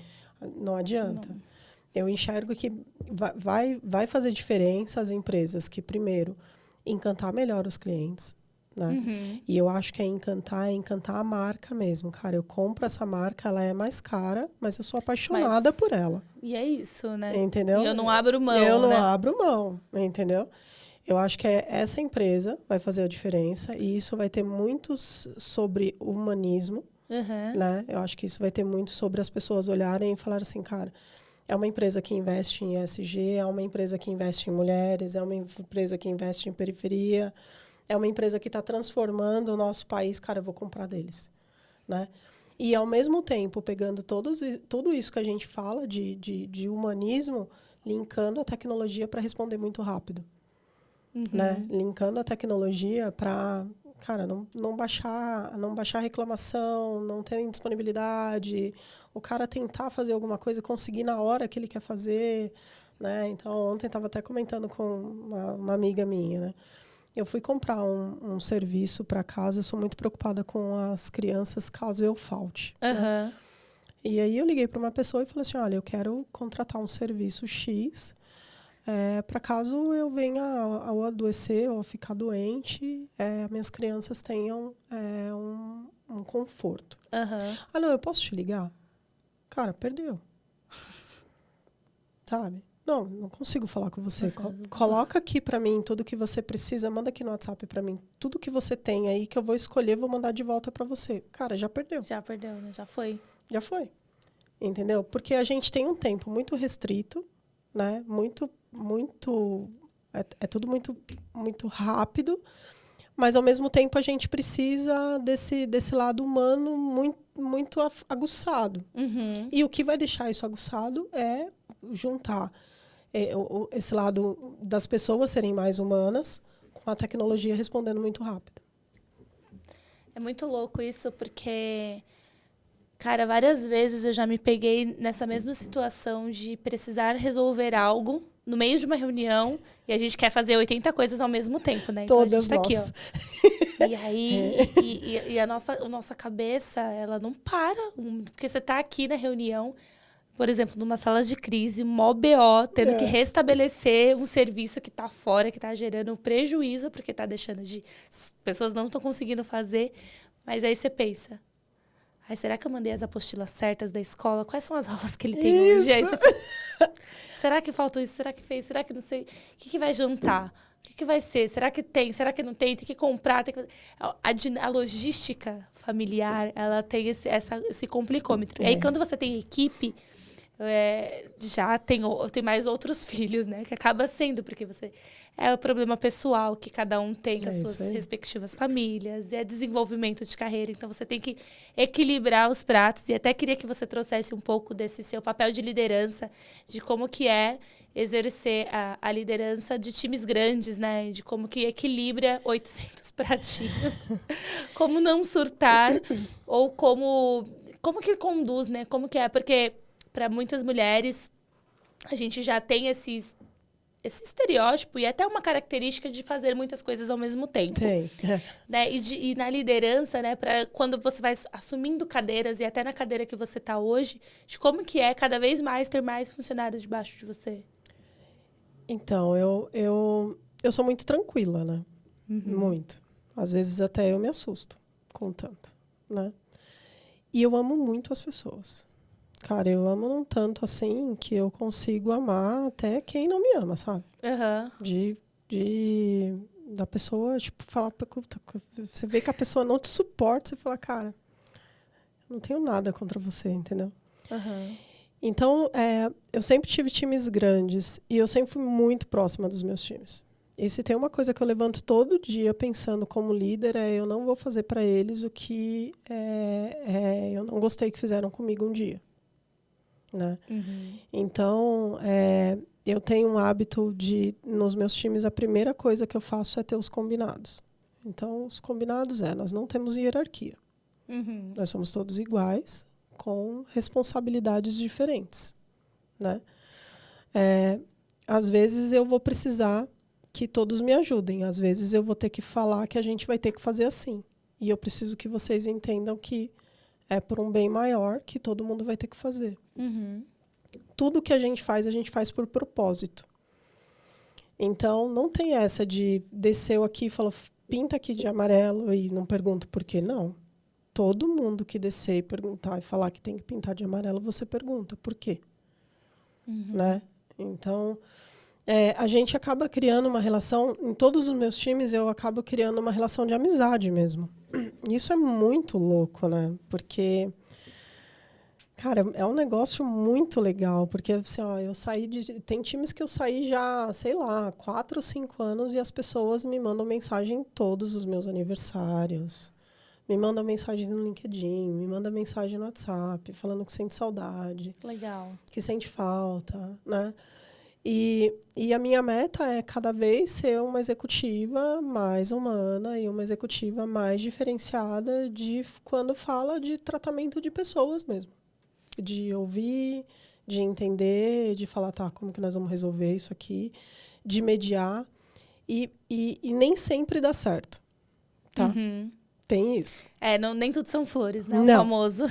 Não adianta. Não. Eu enxergo que vai fazer diferença as empresas que, primeiro, encantar melhor os clientes. Né? Uhum. E eu acho que é encantar a marca mesmo. Cara, eu compro essa marca, ela é mais cara, mas eu sou apaixonada por ela. E é isso, né? Entendeu? E eu não abro mão, Eu não abro mão, entendeu? Eu acho que essa empresa vai fazer a diferença e isso vai ter muito sobre humanismo. Uhum. Né? Eu acho que isso vai ter muito sobre as pessoas olharem e falar assim, cara... É uma empresa que investe em ESG, é uma empresa que investe em mulheres, é uma empresa que investe em periferia, é uma empresa que está transformando o nosso país. Cara, eu vou comprar deles. Né? E, ao mesmo tempo, pegando tudo isso que a gente fala de humanismo, linkando a tecnologia para responder muito rápido. Uhum. Né? Linkando a tecnologia para... Cara, não baixar reclamação, não ter indisponibilidade, o cara tentar fazer alguma coisa e conseguir na hora que ele quer fazer, né? Então, ontem estava até comentando com uma amiga minha, né? Eu fui comprar um serviço para casa, eu sou muito preocupada com as crianças caso eu falte. Uhum. Né? E aí eu liguei para uma pessoa e falei assim, olha, eu quero contratar um serviço X... para caso eu venha a adoecer ou a ficar doente, minhas crianças tenham um conforto. Uhum. Ah, não, eu posso te ligar? Cara, perdeu. Sabe? Não consigo falar com você. Coloca aqui para mim tudo que você precisa, manda aqui no WhatsApp para mim tudo que você tem aí que eu vou escolher, vou mandar de volta para você. Cara, já perdeu. Já perdeu, né? Já foi. Já foi. Entendeu? Porque a gente tem um tempo muito restrito, né? É tudo muito rápido, mas ao mesmo tempo a gente precisa desse lado humano muito aguçado. Uhum. E o que vai deixar isso aguçado é juntar esse lado das pessoas serem mais humanas com a tecnologia respondendo muito rápido. É muito louco isso, porque... Cara, várias vezes eu já me peguei nessa mesma situação de precisar resolver algo no meio de uma reunião e a gente quer fazer 80 coisas ao mesmo tempo, né? Então Todas a gente tá nós. aqui, ó. E aí, e a nossa cabeça, ela não para. Porque você tá aqui na reunião, por exemplo, numa sala de crise, mó BO, tendo que restabelecer um serviço que tá fora, que tá gerando prejuízo, porque tá deixando de... As pessoas não estão conseguindo fazer. Mas aí você pensa... Ai, será que eu mandei as apostilas certas da escola? Quais são as aulas que ele tem hoje? Aí você... Será que faltou isso? Será que fez? Será que não sei? O que vai jantar? O que vai ser? Será que tem? Será que não tem? Tem que comprar? Tem que... A logística familiar, ela tem esse complicômetro. E aí, quando você tem equipe, já tem mais outros filhos, né? Que acaba sendo, porque você... É o problema pessoal que cada um tem com as suas respectivas famílias. É desenvolvimento de carreira. Então, você tem que equilibrar os pratos. E até queria que você trouxesse um pouco desse seu papel de liderança, de como que é exercer a liderança de times grandes, né? De como que equilibra 800 pratinhos. Como não surtar. Ou como que conduz, né? Como que é? Porque, para muitas mulheres, a gente já tem esse estereótipo e até uma característica de fazer muitas coisas ao mesmo tempo. Tem. Né? E na liderança, né, para quando você vai assumindo cadeiras e até na cadeira que você está hoje, de como que é cada vez mais ter mais funcionários debaixo de você? Então, eu sou muito tranquila, né? Muito. Às vezes até eu me assusto com tanto, né? E eu amo muito as pessoas. Cara, eu amo um tanto assim que eu consigo amar até quem não me ama, sabe? Da pessoa, tipo, falar... Você vê que a pessoa não te suporta, você fala, cara, não tenho nada contra você, entendeu? Então, eu sempre tive times grandes e eu sempre fui muito próxima dos meus times. E se tem uma coisa que eu levanto todo dia pensando como líder, eu não vou fazer para eles o que eu não gostei que fizeram comigo um dia. Né? Então, eu tenho um hábito de, nos meus times, a primeira coisa que eu faço é ter os combinados. Então, os combinados nós não temos hierarquia. Nós somos todos iguais, com responsabilidades diferentes. Né? Às vezes, eu vou precisar que todos me ajudem. Às vezes, eu vou ter que falar que a gente vai ter que fazer assim. E eu preciso que vocês entendam que é por um bem maior que todo mundo vai ter que fazer. Tudo que a gente faz por propósito. Então, não tem essa de desceu aqui e falou, pinta aqui de amarelo e não pergunta por quê. Não. Todo mundo que descer e perguntar e falar que tem que pintar de amarelo, você pergunta por quê. Né? Então, a gente acaba criando uma relação, em todos os meus times, eu acabo criando uma relação de amizade mesmo. Isso é muito louco, né? Porque, cara, é um negócio muito legal. Porque, assim, eu saí tem times que eu saí já, sei lá, 4 ou 5 anos e as pessoas me mandam mensagem em todos os meus aniversários. Me mandam mensagens no LinkedIn, me mandam mensagem no WhatsApp, falando que sente saudade. Legal. Que sente falta, né? E a minha meta é cada vez ser uma executiva mais humana e uma executiva mais diferenciada de quando fala de tratamento de pessoas mesmo. De ouvir, de entender, de falar, tá, como que nós vamos resolver isso aqui, de mediar. E nem sempre dá certo, tá? Tem isso. Nem tudo são flores, né? Não. O famoso.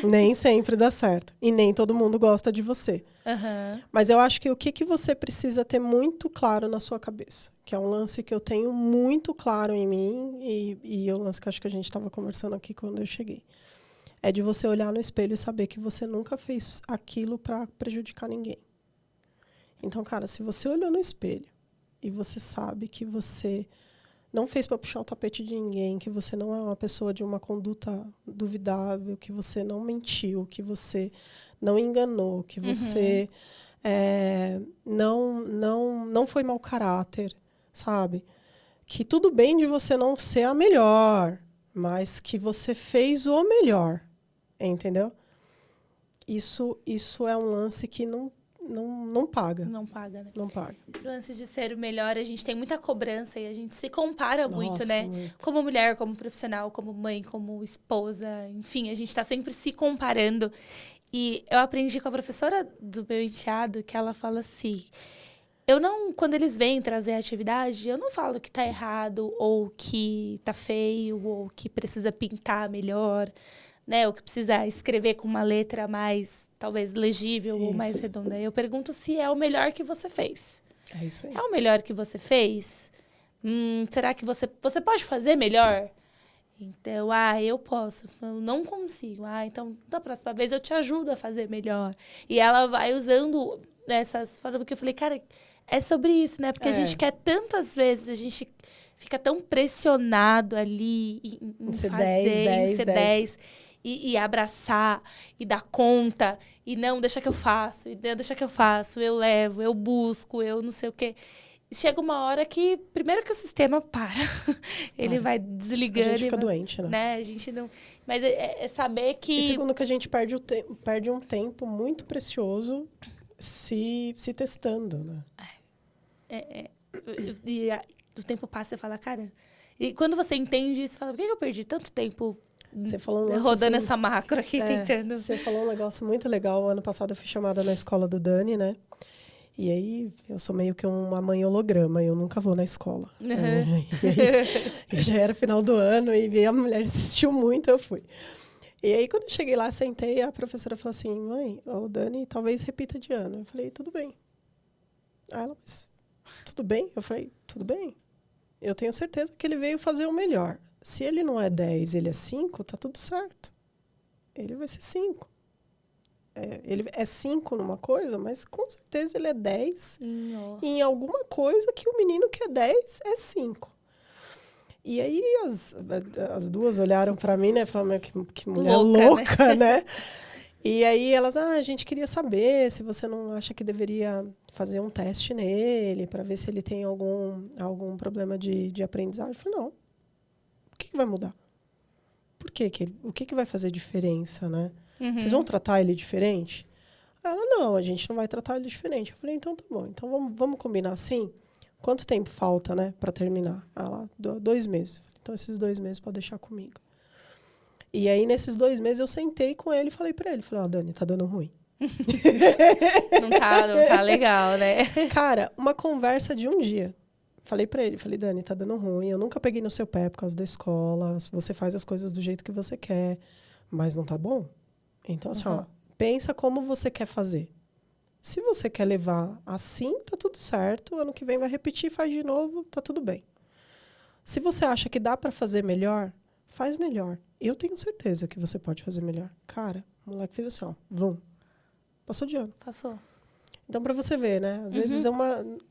Nem sempre dá certo. E nem todo mundo gosta de você. Mas eu acho que o que você precisa ter muito claro na sua cabeça, que é um lance que eu tenho muito claro em mim, e é um lance que acho que a gente estava conversando aqui quando eu cheguei, é de você olhar no espelho e saber que você nunca fez aquilo para prejudicar ninguém. Então, cara, se você olhou no espelho e você sabe que você não fez para puxar o tapete de ninguém, que você não é uma pessoa de uma conduta duvidável, que você não mentiu, que você não enganou, que você não foi mau caráter, sabe? Que tudo bem de você não ser a melhor, mas que você fez o melhor, entendeu? Isso é um lance que não paga. Não paga, né? Não paga. Esse lance de ser o melhor, a gente tem muita cobrança e a gente se compara muito, né? Muito. Como mulher, como profissional, como mãe, como esposa, enfim, a gente está sempre se comparando. E eu aprendi com a professora do meu enteado que ela fala assim, quando eles vêm trazer a atividade, eu não falo que tá errado, ou que tá feio, ou que precisa pintar melhor, né? Ou que precisa escrever com uma letra mais, talvez, legível ou mais redonda. Eu pergunto se é o melhor que você fez. É isso aí. É o melhor que você fez? Será que você pode fazer melhor? Então, eu posso. Eu não consigo. Então, da próxima vez eu te ajudo a fazer melhor. E ela vai usando Porque eu falei, cara, é sobre isso, né? Porque a gente quer tantas vezes, a gente fica tão pressionado ali em ser fazer, 10, em ser 10. E abraçar, e dar conta, e não, deixa que eu faço, eu levo, eu busco, eu não sei o quê. Chega uma hora que, primeiro que o sistema para, ele vai desligando. A gente fica doente, né? A gente não... Mas é saber que... E segundo que a gente perde um tempo muito precioso se testando, né? E o tempo passa e você fala, cara... E quando você entende isso, você fala, por que eu perdi tanto tempo... Você falou rodando essa macro aqui, tentando. Você falou um negócio muito legal. Ano passado eu fui chamada na escola do Dani, né? E aí eu sou meio que uma mãe holograma, eu nunca vou na escola. Uhum. E aí, já era final do ano e a mulher insistiu muito, eu fui. E aí quando eu cheguei lá, sentei, a professora falou assim, mãe, o Dani talvez repita de ano. Eu falei, tudo bem. Aí ela, mas tudo bem? Eu falei, tudo bem. Eu tenho certeza que ele veio fazer o melhor. Se ele não é 10, ele é 5, tá tudo certo. Ele vai ser 5. Ele é 5 numa coisa, mas com certeza ele é 10. E em alguma coisa que o menino que é 10 é 5. E aí as duas olharam para mim, né? Falaram, que mulher louca, né? E aí elas, a gente queria saber se você não acha que deveria fazer um teste nele para ver se ele tem algum problema de aprendizagem. Eu falei, não. O que vai mudar? Por quê? O que vai fazer diferença, né? Uhum. Vocês vão tratar ele diferente? Ela, não, a gente não vai tratar ele diferente. Eu falei, então tá bom. Então vamos combinar assim? Quanto tempo falta, né, para terminar? Ela, 2 meses. Então esses 2 meses pode deixar comigo. E aí nesses 2 meses eu sentei com ele e falei para ele, falei, Dani, tá dando ruim. Não tá legal, né? Cara, uma conversa de um dia. Falei pra ele, falei, Dani, tá dando ruim, eu nunca peguei no seu pé por causa da escola, você faz as coisas do jeito que você quer, mas não tá bom? Então, assim, pensa como você quer fazer. Se você quer levar assim, tá tudo certo, ano que vem vai repetir, faz de novo, tá tudo bem. Se você acha que dá pra fazer melhor, faz melhor. Eu tenho certeza que você pode fazer melhor. Cara, o moleque fez assim, vum. Passou de ano. Passou. Então, pra você ver, né? Às vezes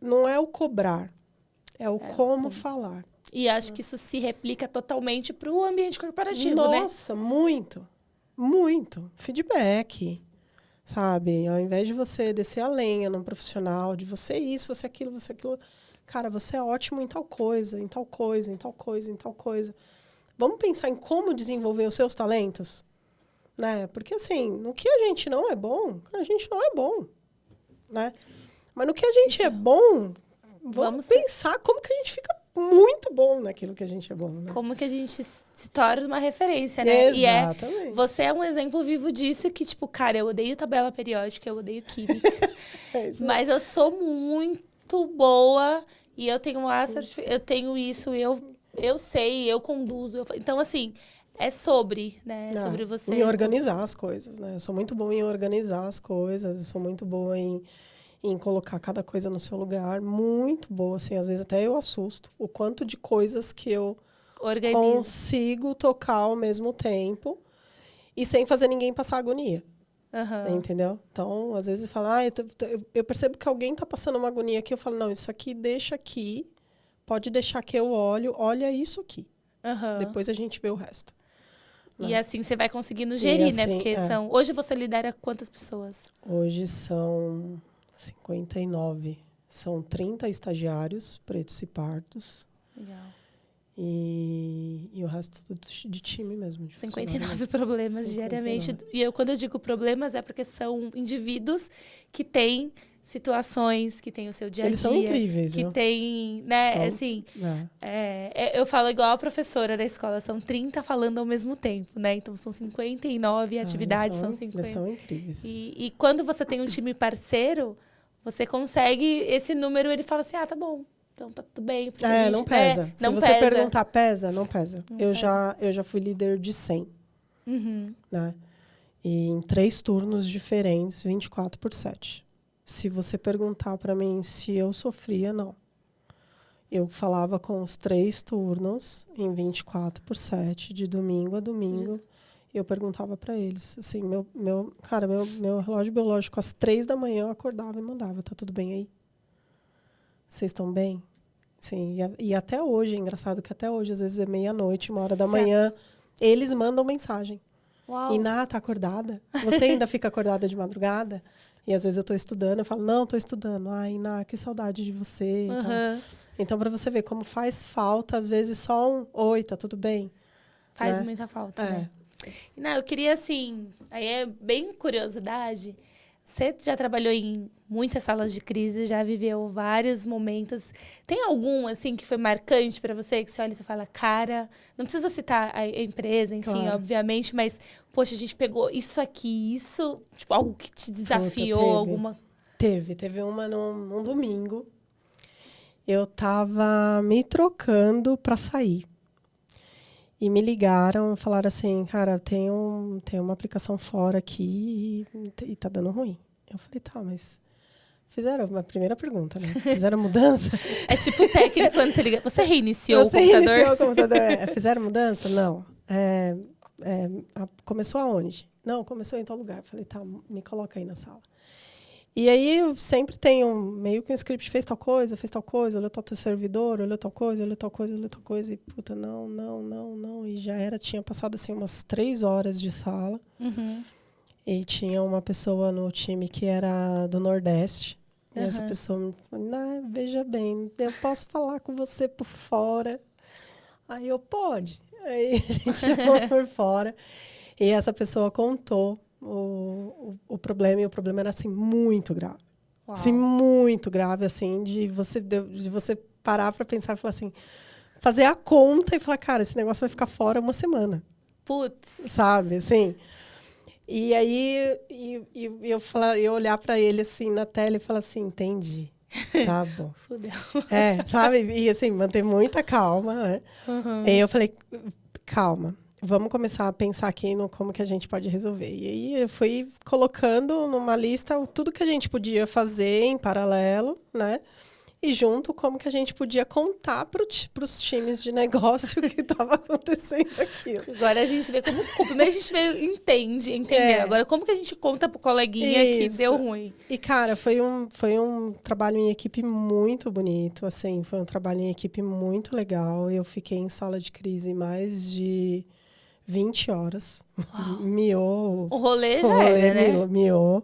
não é o cobrar. É o como falar. E acho que isso se replica totalmente para o ambiente corporativo, né? Nossa, muito. Muito. Feedback, sabe? Ao invés de você descer a lenha num profissional, de você isso, você aquilo, você aquilo. Cara, você é ótimo em tal coisa, em tal coisa, em tal coisa, em tal coisa. Vamos pensar em como desenvolver os seus talentos? Né? Porque, assim, no que a gente não é bom, a gente não é bom. Né? Mas no que a gente é bom... Vamos pensar como que a gente fica muito bom naquilo que a gente é bom, né? Como que a gente se torna uma referência, né? Exatamente. E você é um exemplo vivo disso que, tipo, cara, eu odeio tabela periódica, eu odeio química. Mas eu sou muito boa e eu tenho eu tenho isso, eu sei, eu conduzo. Então, assim, é sobre, né? É sobre você. Em organizar as coisas, né? Eu sou muito boa em organizar as coisas, eu sou muito boa em colocar cada coisa no seu lugar. Muito boa, assim. Às vezes até eu assusto o quanto de coisas que eu consigo tocar ao mesmo tempo e sem fazer ninguém passar agonia. Uhum. Entendeu? Então, às vezes, fala, eu percebo que alguém está passando uma agonia aqui. Eu falo, não, isso aqui deixa aqui. Pode deixar que eu olha isso aqui. Uhum. Depois a gente vê o resto. E assim você vai conseguindo gerir, assim, né? Porque hoje você lidera quantas pessoas? Hoje são 59. São 30 estagiários, pretos e pardos. Legal. E o resto tudo de time mesmo. De 59 problemas 59. Diariamente. E quando eu digo problemas, é porque são indivíduos que têm situações, que têm o seu dia a dia. Eles são incríveis, que tem, né, assim... eu falo igual a professora da escola, são 30 falando ao mesmo tempo, né? Então, são 59 atividades, são 50. Eles são incríveis. E quando você tem um time parceiro, você consegue... Esse número, ele fala assim, tá bom. Então, tá tudo bem. Não pesa. Se você perguntar, pesa? Não pesa. Eu já fui líder de 100. Uhum. Né? E em 3 turnos diferentes, 24/7. Se você perguntar para mim se eu sofria, não. Eu falava com os 3 turnos em 24/7, de domingo a domingo. Eu perguntava para eles, assim, meu relógio biológico, às 3 da manhã, eu acordava e mandava, tá tudo bem aí? Vocês estão bem? Sim, e até hoje, é engraçado que até hoje, às vezes é meia-noite, 1h da manhã, eles mandam mensagem. Uau. Iná, tá acordada? Você ainda fica acordada de madrugada? E às vezes eu tô estudando, eu falo, não, tô estudando. Ai, Iná, que saudade de você. Então, para você ver como faz falta, às vezes, só um oi, tá tudo bem? Faz né? muita falta, né? Não, eu queria, assim, aí é bem curiosidade. Você já trabalhou em muitas salas de crise, já viveu vários momentos. Tem algum, assim, que foi marcante para você, que você olha e você fala, cara, não precisa citar a empresa, enfim, claro, obviamente, mas, poxa, a gente pegou isso aqui, isso, tipo, algo que te desafiou, teve. alguma... Teve uma num domingo. Eu tava me trocando para sair. E me ligaram e falaram assim, cara, tem uma aplicação fora aqui e tá dando ruim. Eu falei, tá, mas fizeram uma primeira pergunta, né? Fizeram mudança? É tipo técnico quando você liga. Você reiniciou o computador? Você reiniciou o computador. Fizeram mudança? Não. Começou aonde? Não, começou em tal lugar. Eu falei, tá, me coloca aí na sala. E aí eu sempre tenho meio que um script, fez tal coisa, olhou tal servidor, olhou tal coisa, e puta, não. E já tinha passado assim umas 3 horas de sala. Uhum. E tinha uma pessoa no time que era do Nordeste. E essa pessoa me falou, veja bem, eu posso falar com você por fora. Aí eu, pode. Aí a gente chamou por fora. E essa pessoa contou o problema, e o problema era assim muito grave. Uau. Assim, muito grave, assim, de você parar para pensar e falar assim, fazer a conta e falar, cara, esse negócio vai ficar fora 1 semana. Putz. Sabe, assim. E aí eu olhar para ele assim na tela e falar assim, entendi. Tá bom. Fudeu. Sabe? E assim, manter muita calma, né? Uhum. E aí eu falei, calma. Vamos começar a pensar aqui no como que a gente pode resolver. E aí eu fui colocando numa lista tudo que a gente podia fazer em paralelo, né? E junto como que a gente podia contar para os times de negócio que estava acontecendo aquilo. Agora a gente vê como... Primeiro a gente entender. Agora como que a gente conta pro coleguinha que deu ruim. E, cara, foi um trabalho em equipe muito bonito, assim. Foi um trabalho em equipe muito legal. Eu fiquei em sala de crise mais de 20 horas. Miou. O rolê já era, né? Miou.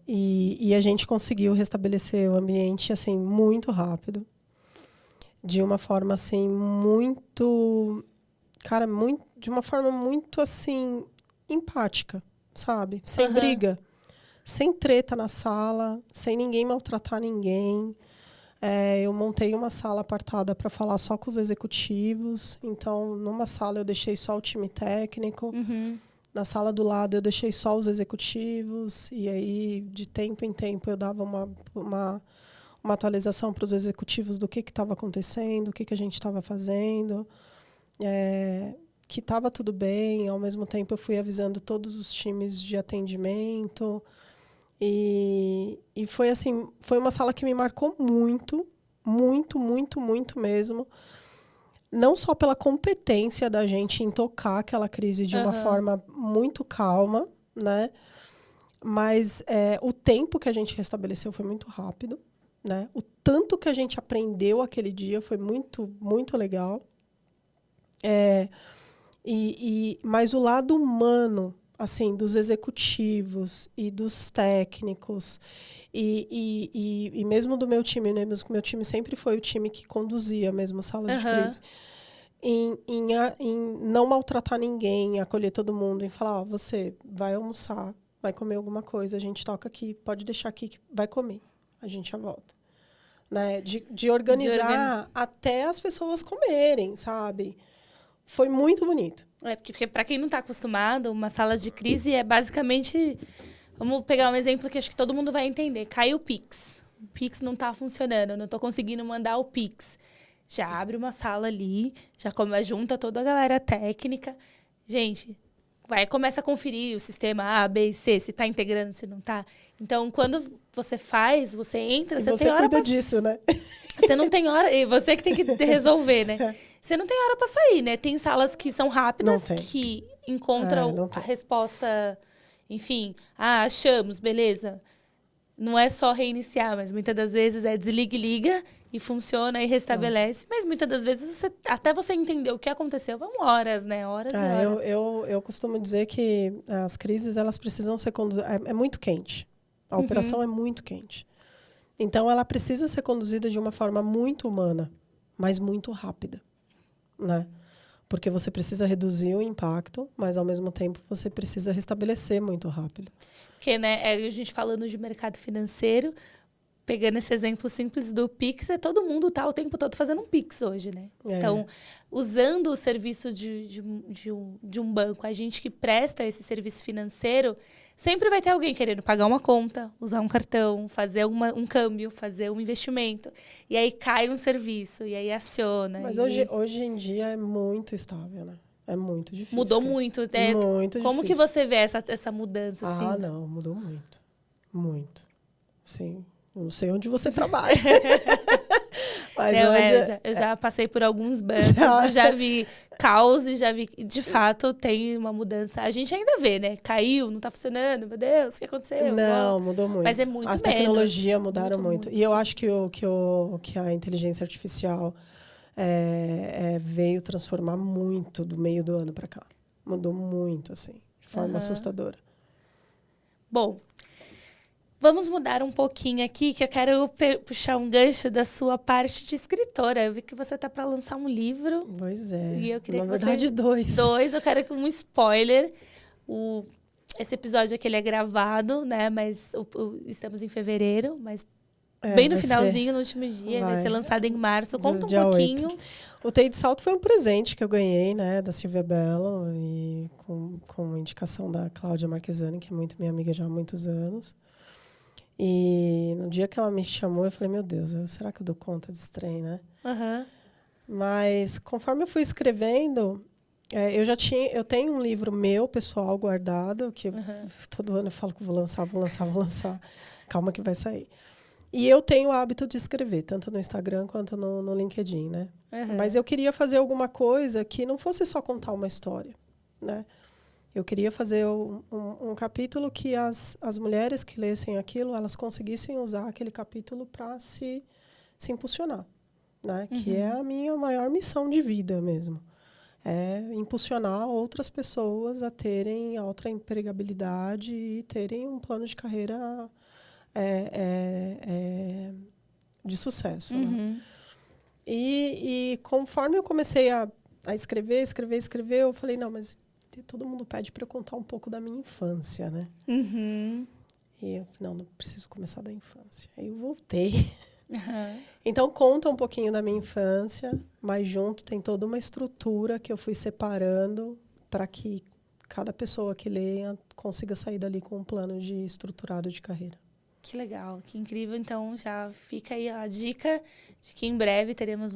E a gente conseguiu restabelecer o ambiente, assim, muito rápido. De uma forma, assim, muito... Cara, de uma forma muito, assim, empática, sabe? Sem briga. Sem treta na sala, sem ninguém maltratar ninguém. Eu montei uma sala apartada para falar só com os executivos. Então, numa sala eu deixei só o time técnico. Uhum. Na sala do lado eu deixei só os executivos. E aí, de tempo em tempo, eu dava uma atualização para os executivos do que estava acontecendo, o que a gente estava fazendo. Que estava tudo bem. Ao mesmo tempo, eu fui avisando todos os times de atendimento. E foi assim, foi uma sala que me marcou muito, muito, muito, muito mesmo. Não só pela competência da gente em tocar aquela crise de uma forma muito calma, né? Mas o tempo que a gente restabeleceu foi muito rápido, né? O tanto que a gente aprendeu aquele dia foi muito, muito legal. Mas o lado humano, assim, dos executivos e dos técnicos e mesmo do meu time, né? Meu time sempre foi o time que conduzia mesmo salas de crise. Em não maltratar ninguém, acolher todo mundo, em falar, você vai almoçar, vai comer alguma coisa, a gente toca aqui, pode deixar aqui que vai comer, a gente já volta. Né? De organizar até as pessoas comerem, sabe? Foi muito bonito. Porque para quem não está acostumado, uma sala de crise é basicamente... Vamos pegar um exemplo que acho que todo mundo vai entender. Caiu o Pix. O Pix não está funcionando, eu não estou conseguindo mandar o Pix. Já abre uma sala ali, junta toda a galera técnica. Gente, começa a conferir o sistema A, B e C, se está integrando, se não está. Então, quando você faz, você entra... Você tem hora cuida disso, né? Você não tem hora... E você que tem que resolver, né? Você não tem hora para sair, né? Tem salas que são rápidas, Não tem. que encontram Não a tem. resposta, enfim. Ah, achamos, beleza. Não é só reiniciar, mas muitas das vezes é desliga e liga e funciona e restabelece. Mas muitas das vezes, até você entender o que aconteceu, vão horas, né? Horas e horas. Eu costumo dizer que as crises, elas precisam ser conduzidas... É muito quente. A operação é muito quente. Então, ela precisa ser conduzida de uma forma muito humana, mas muito rápida, né? Porque você precisa reduzir o impacto, mas, ao mesmo tempo, você precisa restabelecer muito rápido. Porque, né, a gente falando de mercado financeiro, pegando esse exemplo simples do Pix, todo mundo tá o tempo todo fazendo um Pix hoje, né? Então, usando o serviço de um banco, a gente que presta esse serviço financeiro, sempre vai ter alguém querendo pagar uma conta, usar um cartão, fazer um câmbio, fazer um investimento. E aí cai um serviço, e aí aciona. Mas hoje em dia é muito estável, né? É muito difícil. Mudou muito. Muito Como difícil. que você vê essa mudança? Assim? Não, mudou muito. Muito. Sim. Eu não sei onde você trabalha. Mas eu já passei por alguns bancos, já vi caos e já vi que, de fato, tem uma mudança. A gente ainda vê, né? Caiu, não tá funcionando, meu Deus, o que aconteceu? Não, mudou muito. Mas é muito As menos. tecnologias mudaram muito. E eu acho que a inteligência artificial veio transformar muito do meio do ano para cá. Mudou muito, assim, de forma assustadora. Bom, vamos mudar um pouquinho aqui, que eu quero puxar um gancho da sua parte de escritora. Eu vi que você tá para lançar um livro. Pois é. E eu queria Na verdade, dois. Eu quero que um spoiler. Esse episódio aqui ele é gravado, né? Mas pouquinho em fevereiro, mas bem no finalzinho, no último dia. Vai ser lançado em março. Conta um pouquinho. 8. O TI de Salto foi um presente que eu ganhei, né, da Silvia Bello, e com indicação da Cláudia Marquesani, que é muito minha amiga já há muitos anos. E no dia que ela me chamou, eu falei, meu Deus, será que eu dou conta desse trem, né? Mas conforme eu fui escrevendo, eu tenho um livro meu, pessoal, guardado, que todo ano eu falo que vou lançar. Calma que vai sair. E eu tenho o hábito de escrever, tanto no Instagram quanto no LinkedIn, né? Mas eu queria fazer alguma coisa que não fosse só contar uma história, né? Eu queria fazer um capítulo que as mulheres que lessem aquilo, elas conseguissem usar aquele capítulo para se impulsionar, né? Que é a minha maior missão de vida mesmo. É impulsionar outras pessoas a terem alta empregabilidade e terem um plano de carreira de sucesso. Né? E conforme eu comecei a escrever, eu falei, não, mas todo mundo pede para eu contar um pouco da minha infância, né? E eu, não preciso começar da infância. Aí eu voltei. Então, conta um pouquinho da minha infância, mas junto tem toda uma estrutura que eu fui separando para que cada pessoa que leia consiga sair dali com um plano estruturado de carreira. Que legal, que incrível. Então, já fica aí a dica de que em breve teremos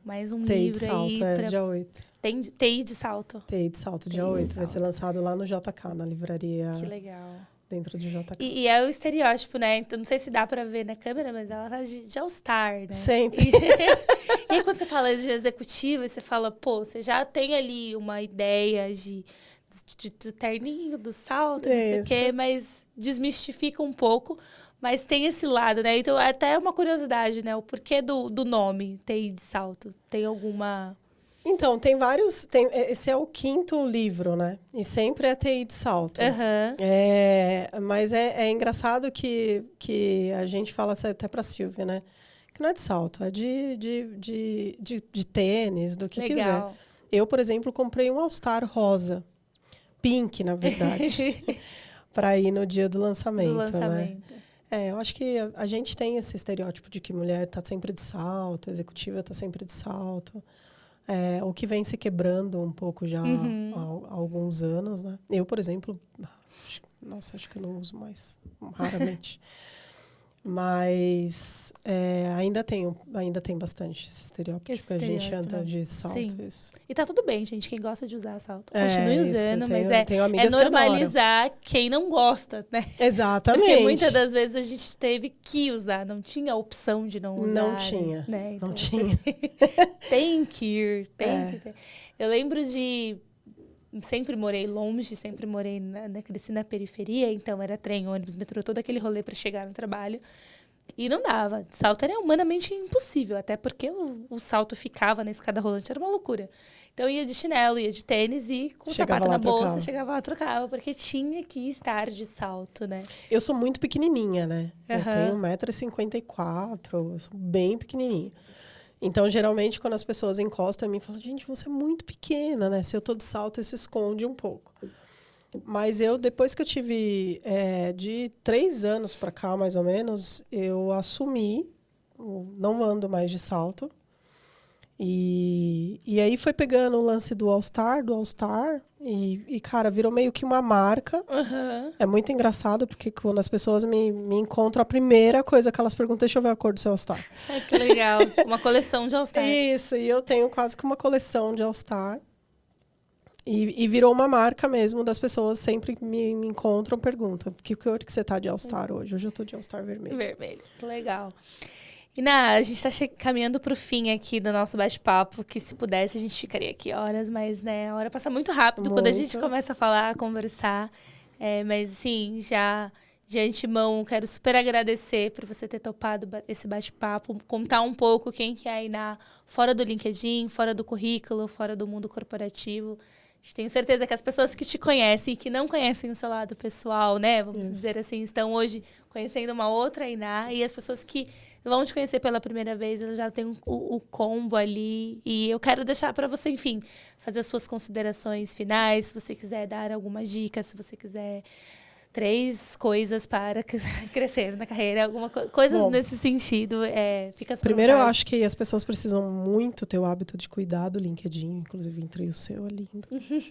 mais um TI livro de Salto, aí. dia 8. Tem TI de Salto. TI de Salto, dia 8. Vai ser lançado lá no JK, na livraria. Que legal. Dentro do JK. E é o estereótipo, né? Então, não sei se dá pra ver na câmera, mas ela tá de All-Star, né? Sempre. E aí, quando você fala de executiva, você fala, pô, você já tem ali uma ideia do terninho, do salto, não sei o quê, mas desmistifica um pouco, mas tem esse lado, né? Então, até uma curiosidade, né? O porquê do nome TI de Salto? Tem alguma... Então, tem vários... esse é o 5º livro, né? E sempre é TI de Salto. Mas é engraçado que a gente fala até para a Silvia, né? Que não é de salto, é de tênis, do que quiser. Eu, por exemplo, comprei um All-Star rosa. Pink, na verdade. Para ir no dia do lançamento. Né? Eu acho que a gente tem esse estereótipo de que mulher está sempre de salto, executiva está sempre de salto. O que vem se quebrando um pouco já há alguns anos, né? Eu, por exemplo, acho que eu não uso mais, raramente. Mas ainda tem bastante esse estereótipo que a gente anda de salto. Sim. Isso. E tá tudo bem, gente. Quem gosta de usar salto, continue usando. Mas é normalizar quem não gosta, né? Exatamente. Porque muitas das vezes a gente teve que usar. Não tinha a opção de não usar. Não tinha. Né? Então, não tinha. Tem que ir. Tem que ser. Eu lembro de... Sempre morei longe, sempre morei cresci na periferia, então era trem, ônibus, metrô, todo aquele rolê para chegar no trabalho. E não dava. Salto era humanamente impossível, até porque o salto ficava na escada rolante, era uma loucura. Então eu ia de chinelo, ia de tênis e com o sapato na bolsa, chegava lá, trocava, porque tinha que estar de salto, né? Eu sou muito pequenininha, né? Eu tenho 1,54 m, eu sou bem pequenininha. Então, geralmente, quando as pessoas encostam em mim, falam, gente, você é muito pequena, né? Se eu tô de salto, isso esconde um pouco. Mas depois que eu tive de 3 anos para cá, mais ou menos, eu assumi, não ando mais de salto. E aí foi pegando o lance do All-Star, e, cara, virou meio que uma marca. Uhum. É muito engraçado, porque quando as pessoas me encontram, a primeira coisa que elas perguntam, deixa eu ver a cor do seu All-Star. Que legal. Uma coleção de All-Star. Isso, e eu tenho quase que uma coleção de All-Star. E virou uma marca mesmo, das pessoas sempre me encontram, perguntam, que cor que você tá de All-Star hoje? Hoje eu tô de All-Star vermelho. Vermelho, que legal. Iná, a gente está caminhando para o fim aqui do nosso bate-papo, que se pudesse a gente ficaria aqui horas, mas né, a hora passa muito rápido quando a gente começa a falar, a conversar. Mas assim, já de antemão, quero super agradecer por você ter topado esse bate-papo, contar um pouco quem que é a Iná fora do LinkedIn, fora do currículo, fora do mundo corporativo. Tenho certeza que as pessoas que te conhecem e que não conhecem o seu lado pessoal, né? Vamos dizer assim, estão hoje conhecendo uma outra Iná. E as pessoas que vão te conhecer pela primeira vez, elas já têm o combo ali. E eu quero deixar para você, enfim, fazer as suas considerações finais. Se você quiser dar algumas dicas, se você quiser 3 coisas para crescer na carreira, alguma coisas nesse sentido, fica as primeiro, eu acho que as pessoas precisam muito ter o hábito de cuidar do LinkedIn, inclusive entrei o seu, é lindo,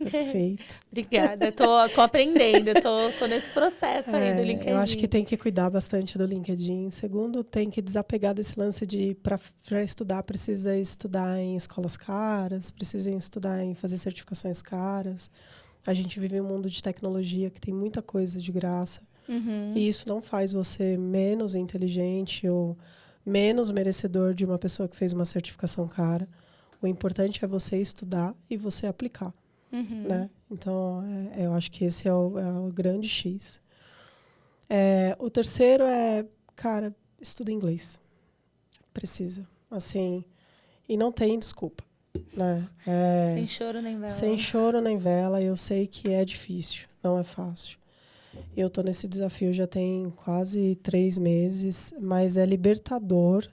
perfeito. Obrigada, tô aprendendo, tô nesse processo aí do LinkedIn. Eu acho que tem que cuidar bastante do LinkedIn. Segundo, tem que desapegar desse lance de, para estudar, precisa estudar em escolas caras, precisa estudar em fazer certificações caras. A gente vive um mundo de tecnologia que tem muita coisa de graça. Uhum. E isso não faz você menos inteligente ou menos merecedor de uma pessoa que fez uma certificação cara. O importante é você estudar e você aplicar. Uhum. Né? Então, eu acho que esse é o grande X. O terceiro cara, estuda inglês. Precisa. Assim, e não tem desculpa. Né? Sem choro nem vela. Sem choro nem vela. Eu sei que é difícil, não é fácil. Eu estou nesse desafio já tem quase 3 meses, mas é libertador.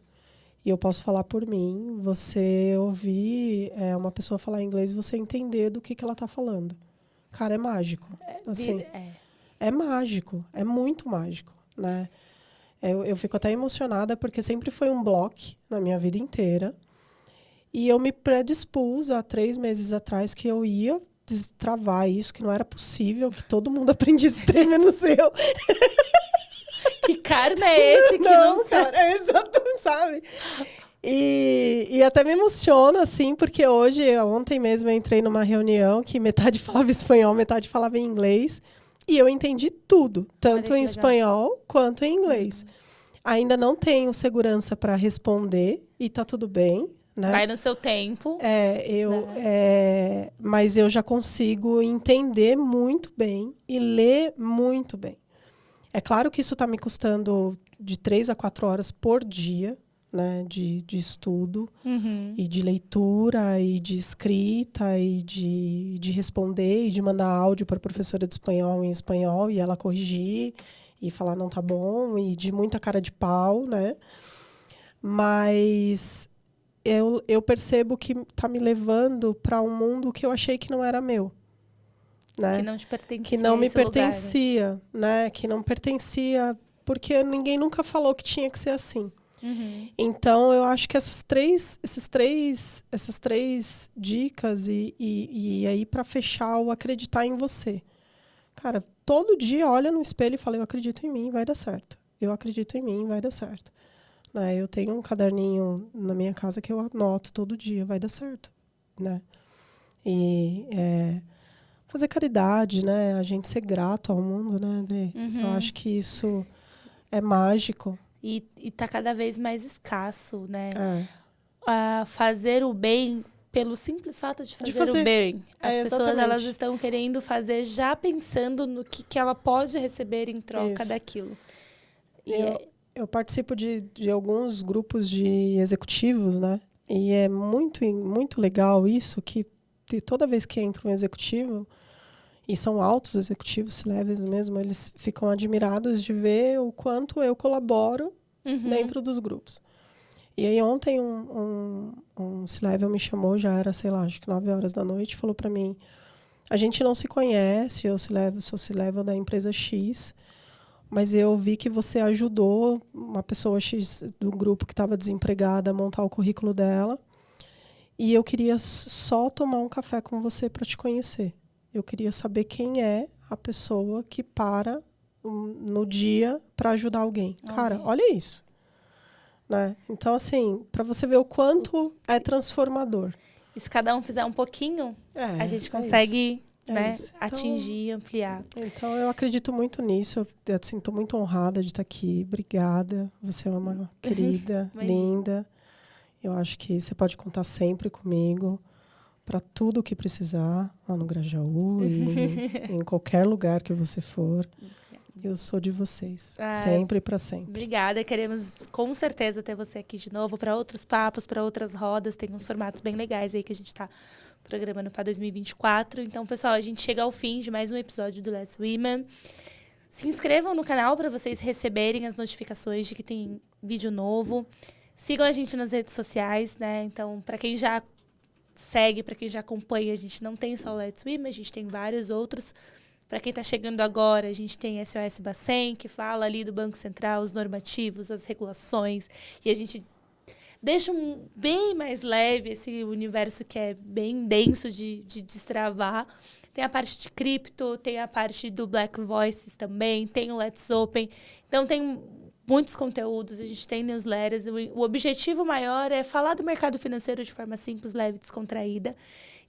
E eu posso falar por mim, você ouvir uma pessoa falar inglês e você entender do que ela está falando. Cara, é mágico. Assim, é mágico, é muito mágico. Né? Eu fico até emocionada porque sempre foi um bloco na minha vida inteira. E eu me predispus há 3 meses atrás que eu ia destravar isso, que não era possível, que todo mundo aprendesse trem menos eu. Que karma é esse que não cara, é exatamente, sabe? E até me emociona, assim, porque ontem mesmo eu entrei numa reunião que metade falava espanhol, metade falava inglês, e eu entendi tudo, tanto em espanhol quanto em inglês. Ainda não tenho segurança para responder, e tá tudo bem. Né? Vai no seu tempo. Mas eu já consigo entender muito bem e ler muito bem. É claro que isso está me custando de 3 a 4 horas por dia, né, de estudo, e de leitura, e de escrita, e de responder, e de mandar áudio para a professora de espanhol em espanhol, e ela corrigir, e falar não tá bom, e de muita cara de pau, né? Mas eu percebo que está me levando para um mundo que eu achei que não era meu. Né? Que não te pertencia. Que não me pertencia. Né? Que não pertencia, porque ninguém nunca falou que tinha que ser assim. Então, eu acho que essas três dicas e aí para fechar o acreditar em você. Cara, todo dia olha no espelho e fala, eu acredito em mim, vai dar certo. eu acredito em mim, vai dar certo. Né? Eu tenho um caderninho na minha casa que eu anoto todo dia, vai dar certo. Né? E fazer caridade, né? A gente ser grato ao mundo, né, André? Eu acho que isso é mágico. E tá cada vez mais escasso, né? Fazer o bem pelo simples fato de fazer o bem. As pessoas, elas estão querendo fazer já pensando no que ela pode receber em troca daquilo. Eu participo de alguns grupos de executivos, né? E é muito, muito legal isso, que toda vez que entra um executivo, e são altos executivos, C-levels mesmo, eles ficam admirados de ver o quanto eu colaboro dentro dos grupos. E aí ontem um C-level me chamou, já era, sei lá, acho que 9 horas da noite, falou para mim, a gente não se conhece, eu sou C-level da empresa X, mas eu vi que você ajudou uma pessoa X do grupo que estava desempregada a montar o currículo dela, e eu queria só tomar um café com você para te conhecer. Eu queria saber quem é a pessoa que para no dia para ajudar alguém. Cara, olha isso. Né? Então, assim, para você ver o quanto é transformador. E se cada um fizer um pouquinho, a gente consegue atingir, ampliar. Então, eu acredito muito nisso. Eu assim, tô muito honrada de estar aqui. Obrigada. Você é uma querida, linda. Eu acho que você pode contar sempre comigo para tudo o que precisar, lá no Grajaú e em qualquer lugar que você for. Eu sou de vocês, sempre e para sempre. Obrigada, queremos com certeza ter você aqui de novo para outros papos, para outras rodas. Tem uns formatos bem legais aí que a gente está programando para 2024. Então, pessoal, a gente chega ao fim de mais um episódio do Let's Women. Se inscrevam no canal para vocês receberem as notificações de que tem vídeo novo. Sigam a gente nas redes sociais, né? Então, para quem já segue, para quem já acompanha, a gente não tem só o Let's Women, a gente tem vários outros. Para quem está chegando agora, a gente tem SOS Bacen, que fala ali do Banco Central, os normativos, as regulações. E a gente deixa bem mais leve esse universo que é bem denso de destravar. Tem a parte de cripto, tem a parte do Black Voices também, tem o Let's Open. Então, tem muitos conteúdos, a gente tem newsletters. O objetivo maior é falar do mercado financeiro de forma simples, leve e descontraída.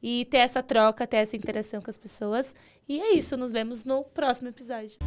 E ter essa troca, ter essa interação com as pessoas. E é isso, nos vemos no próximo episódio.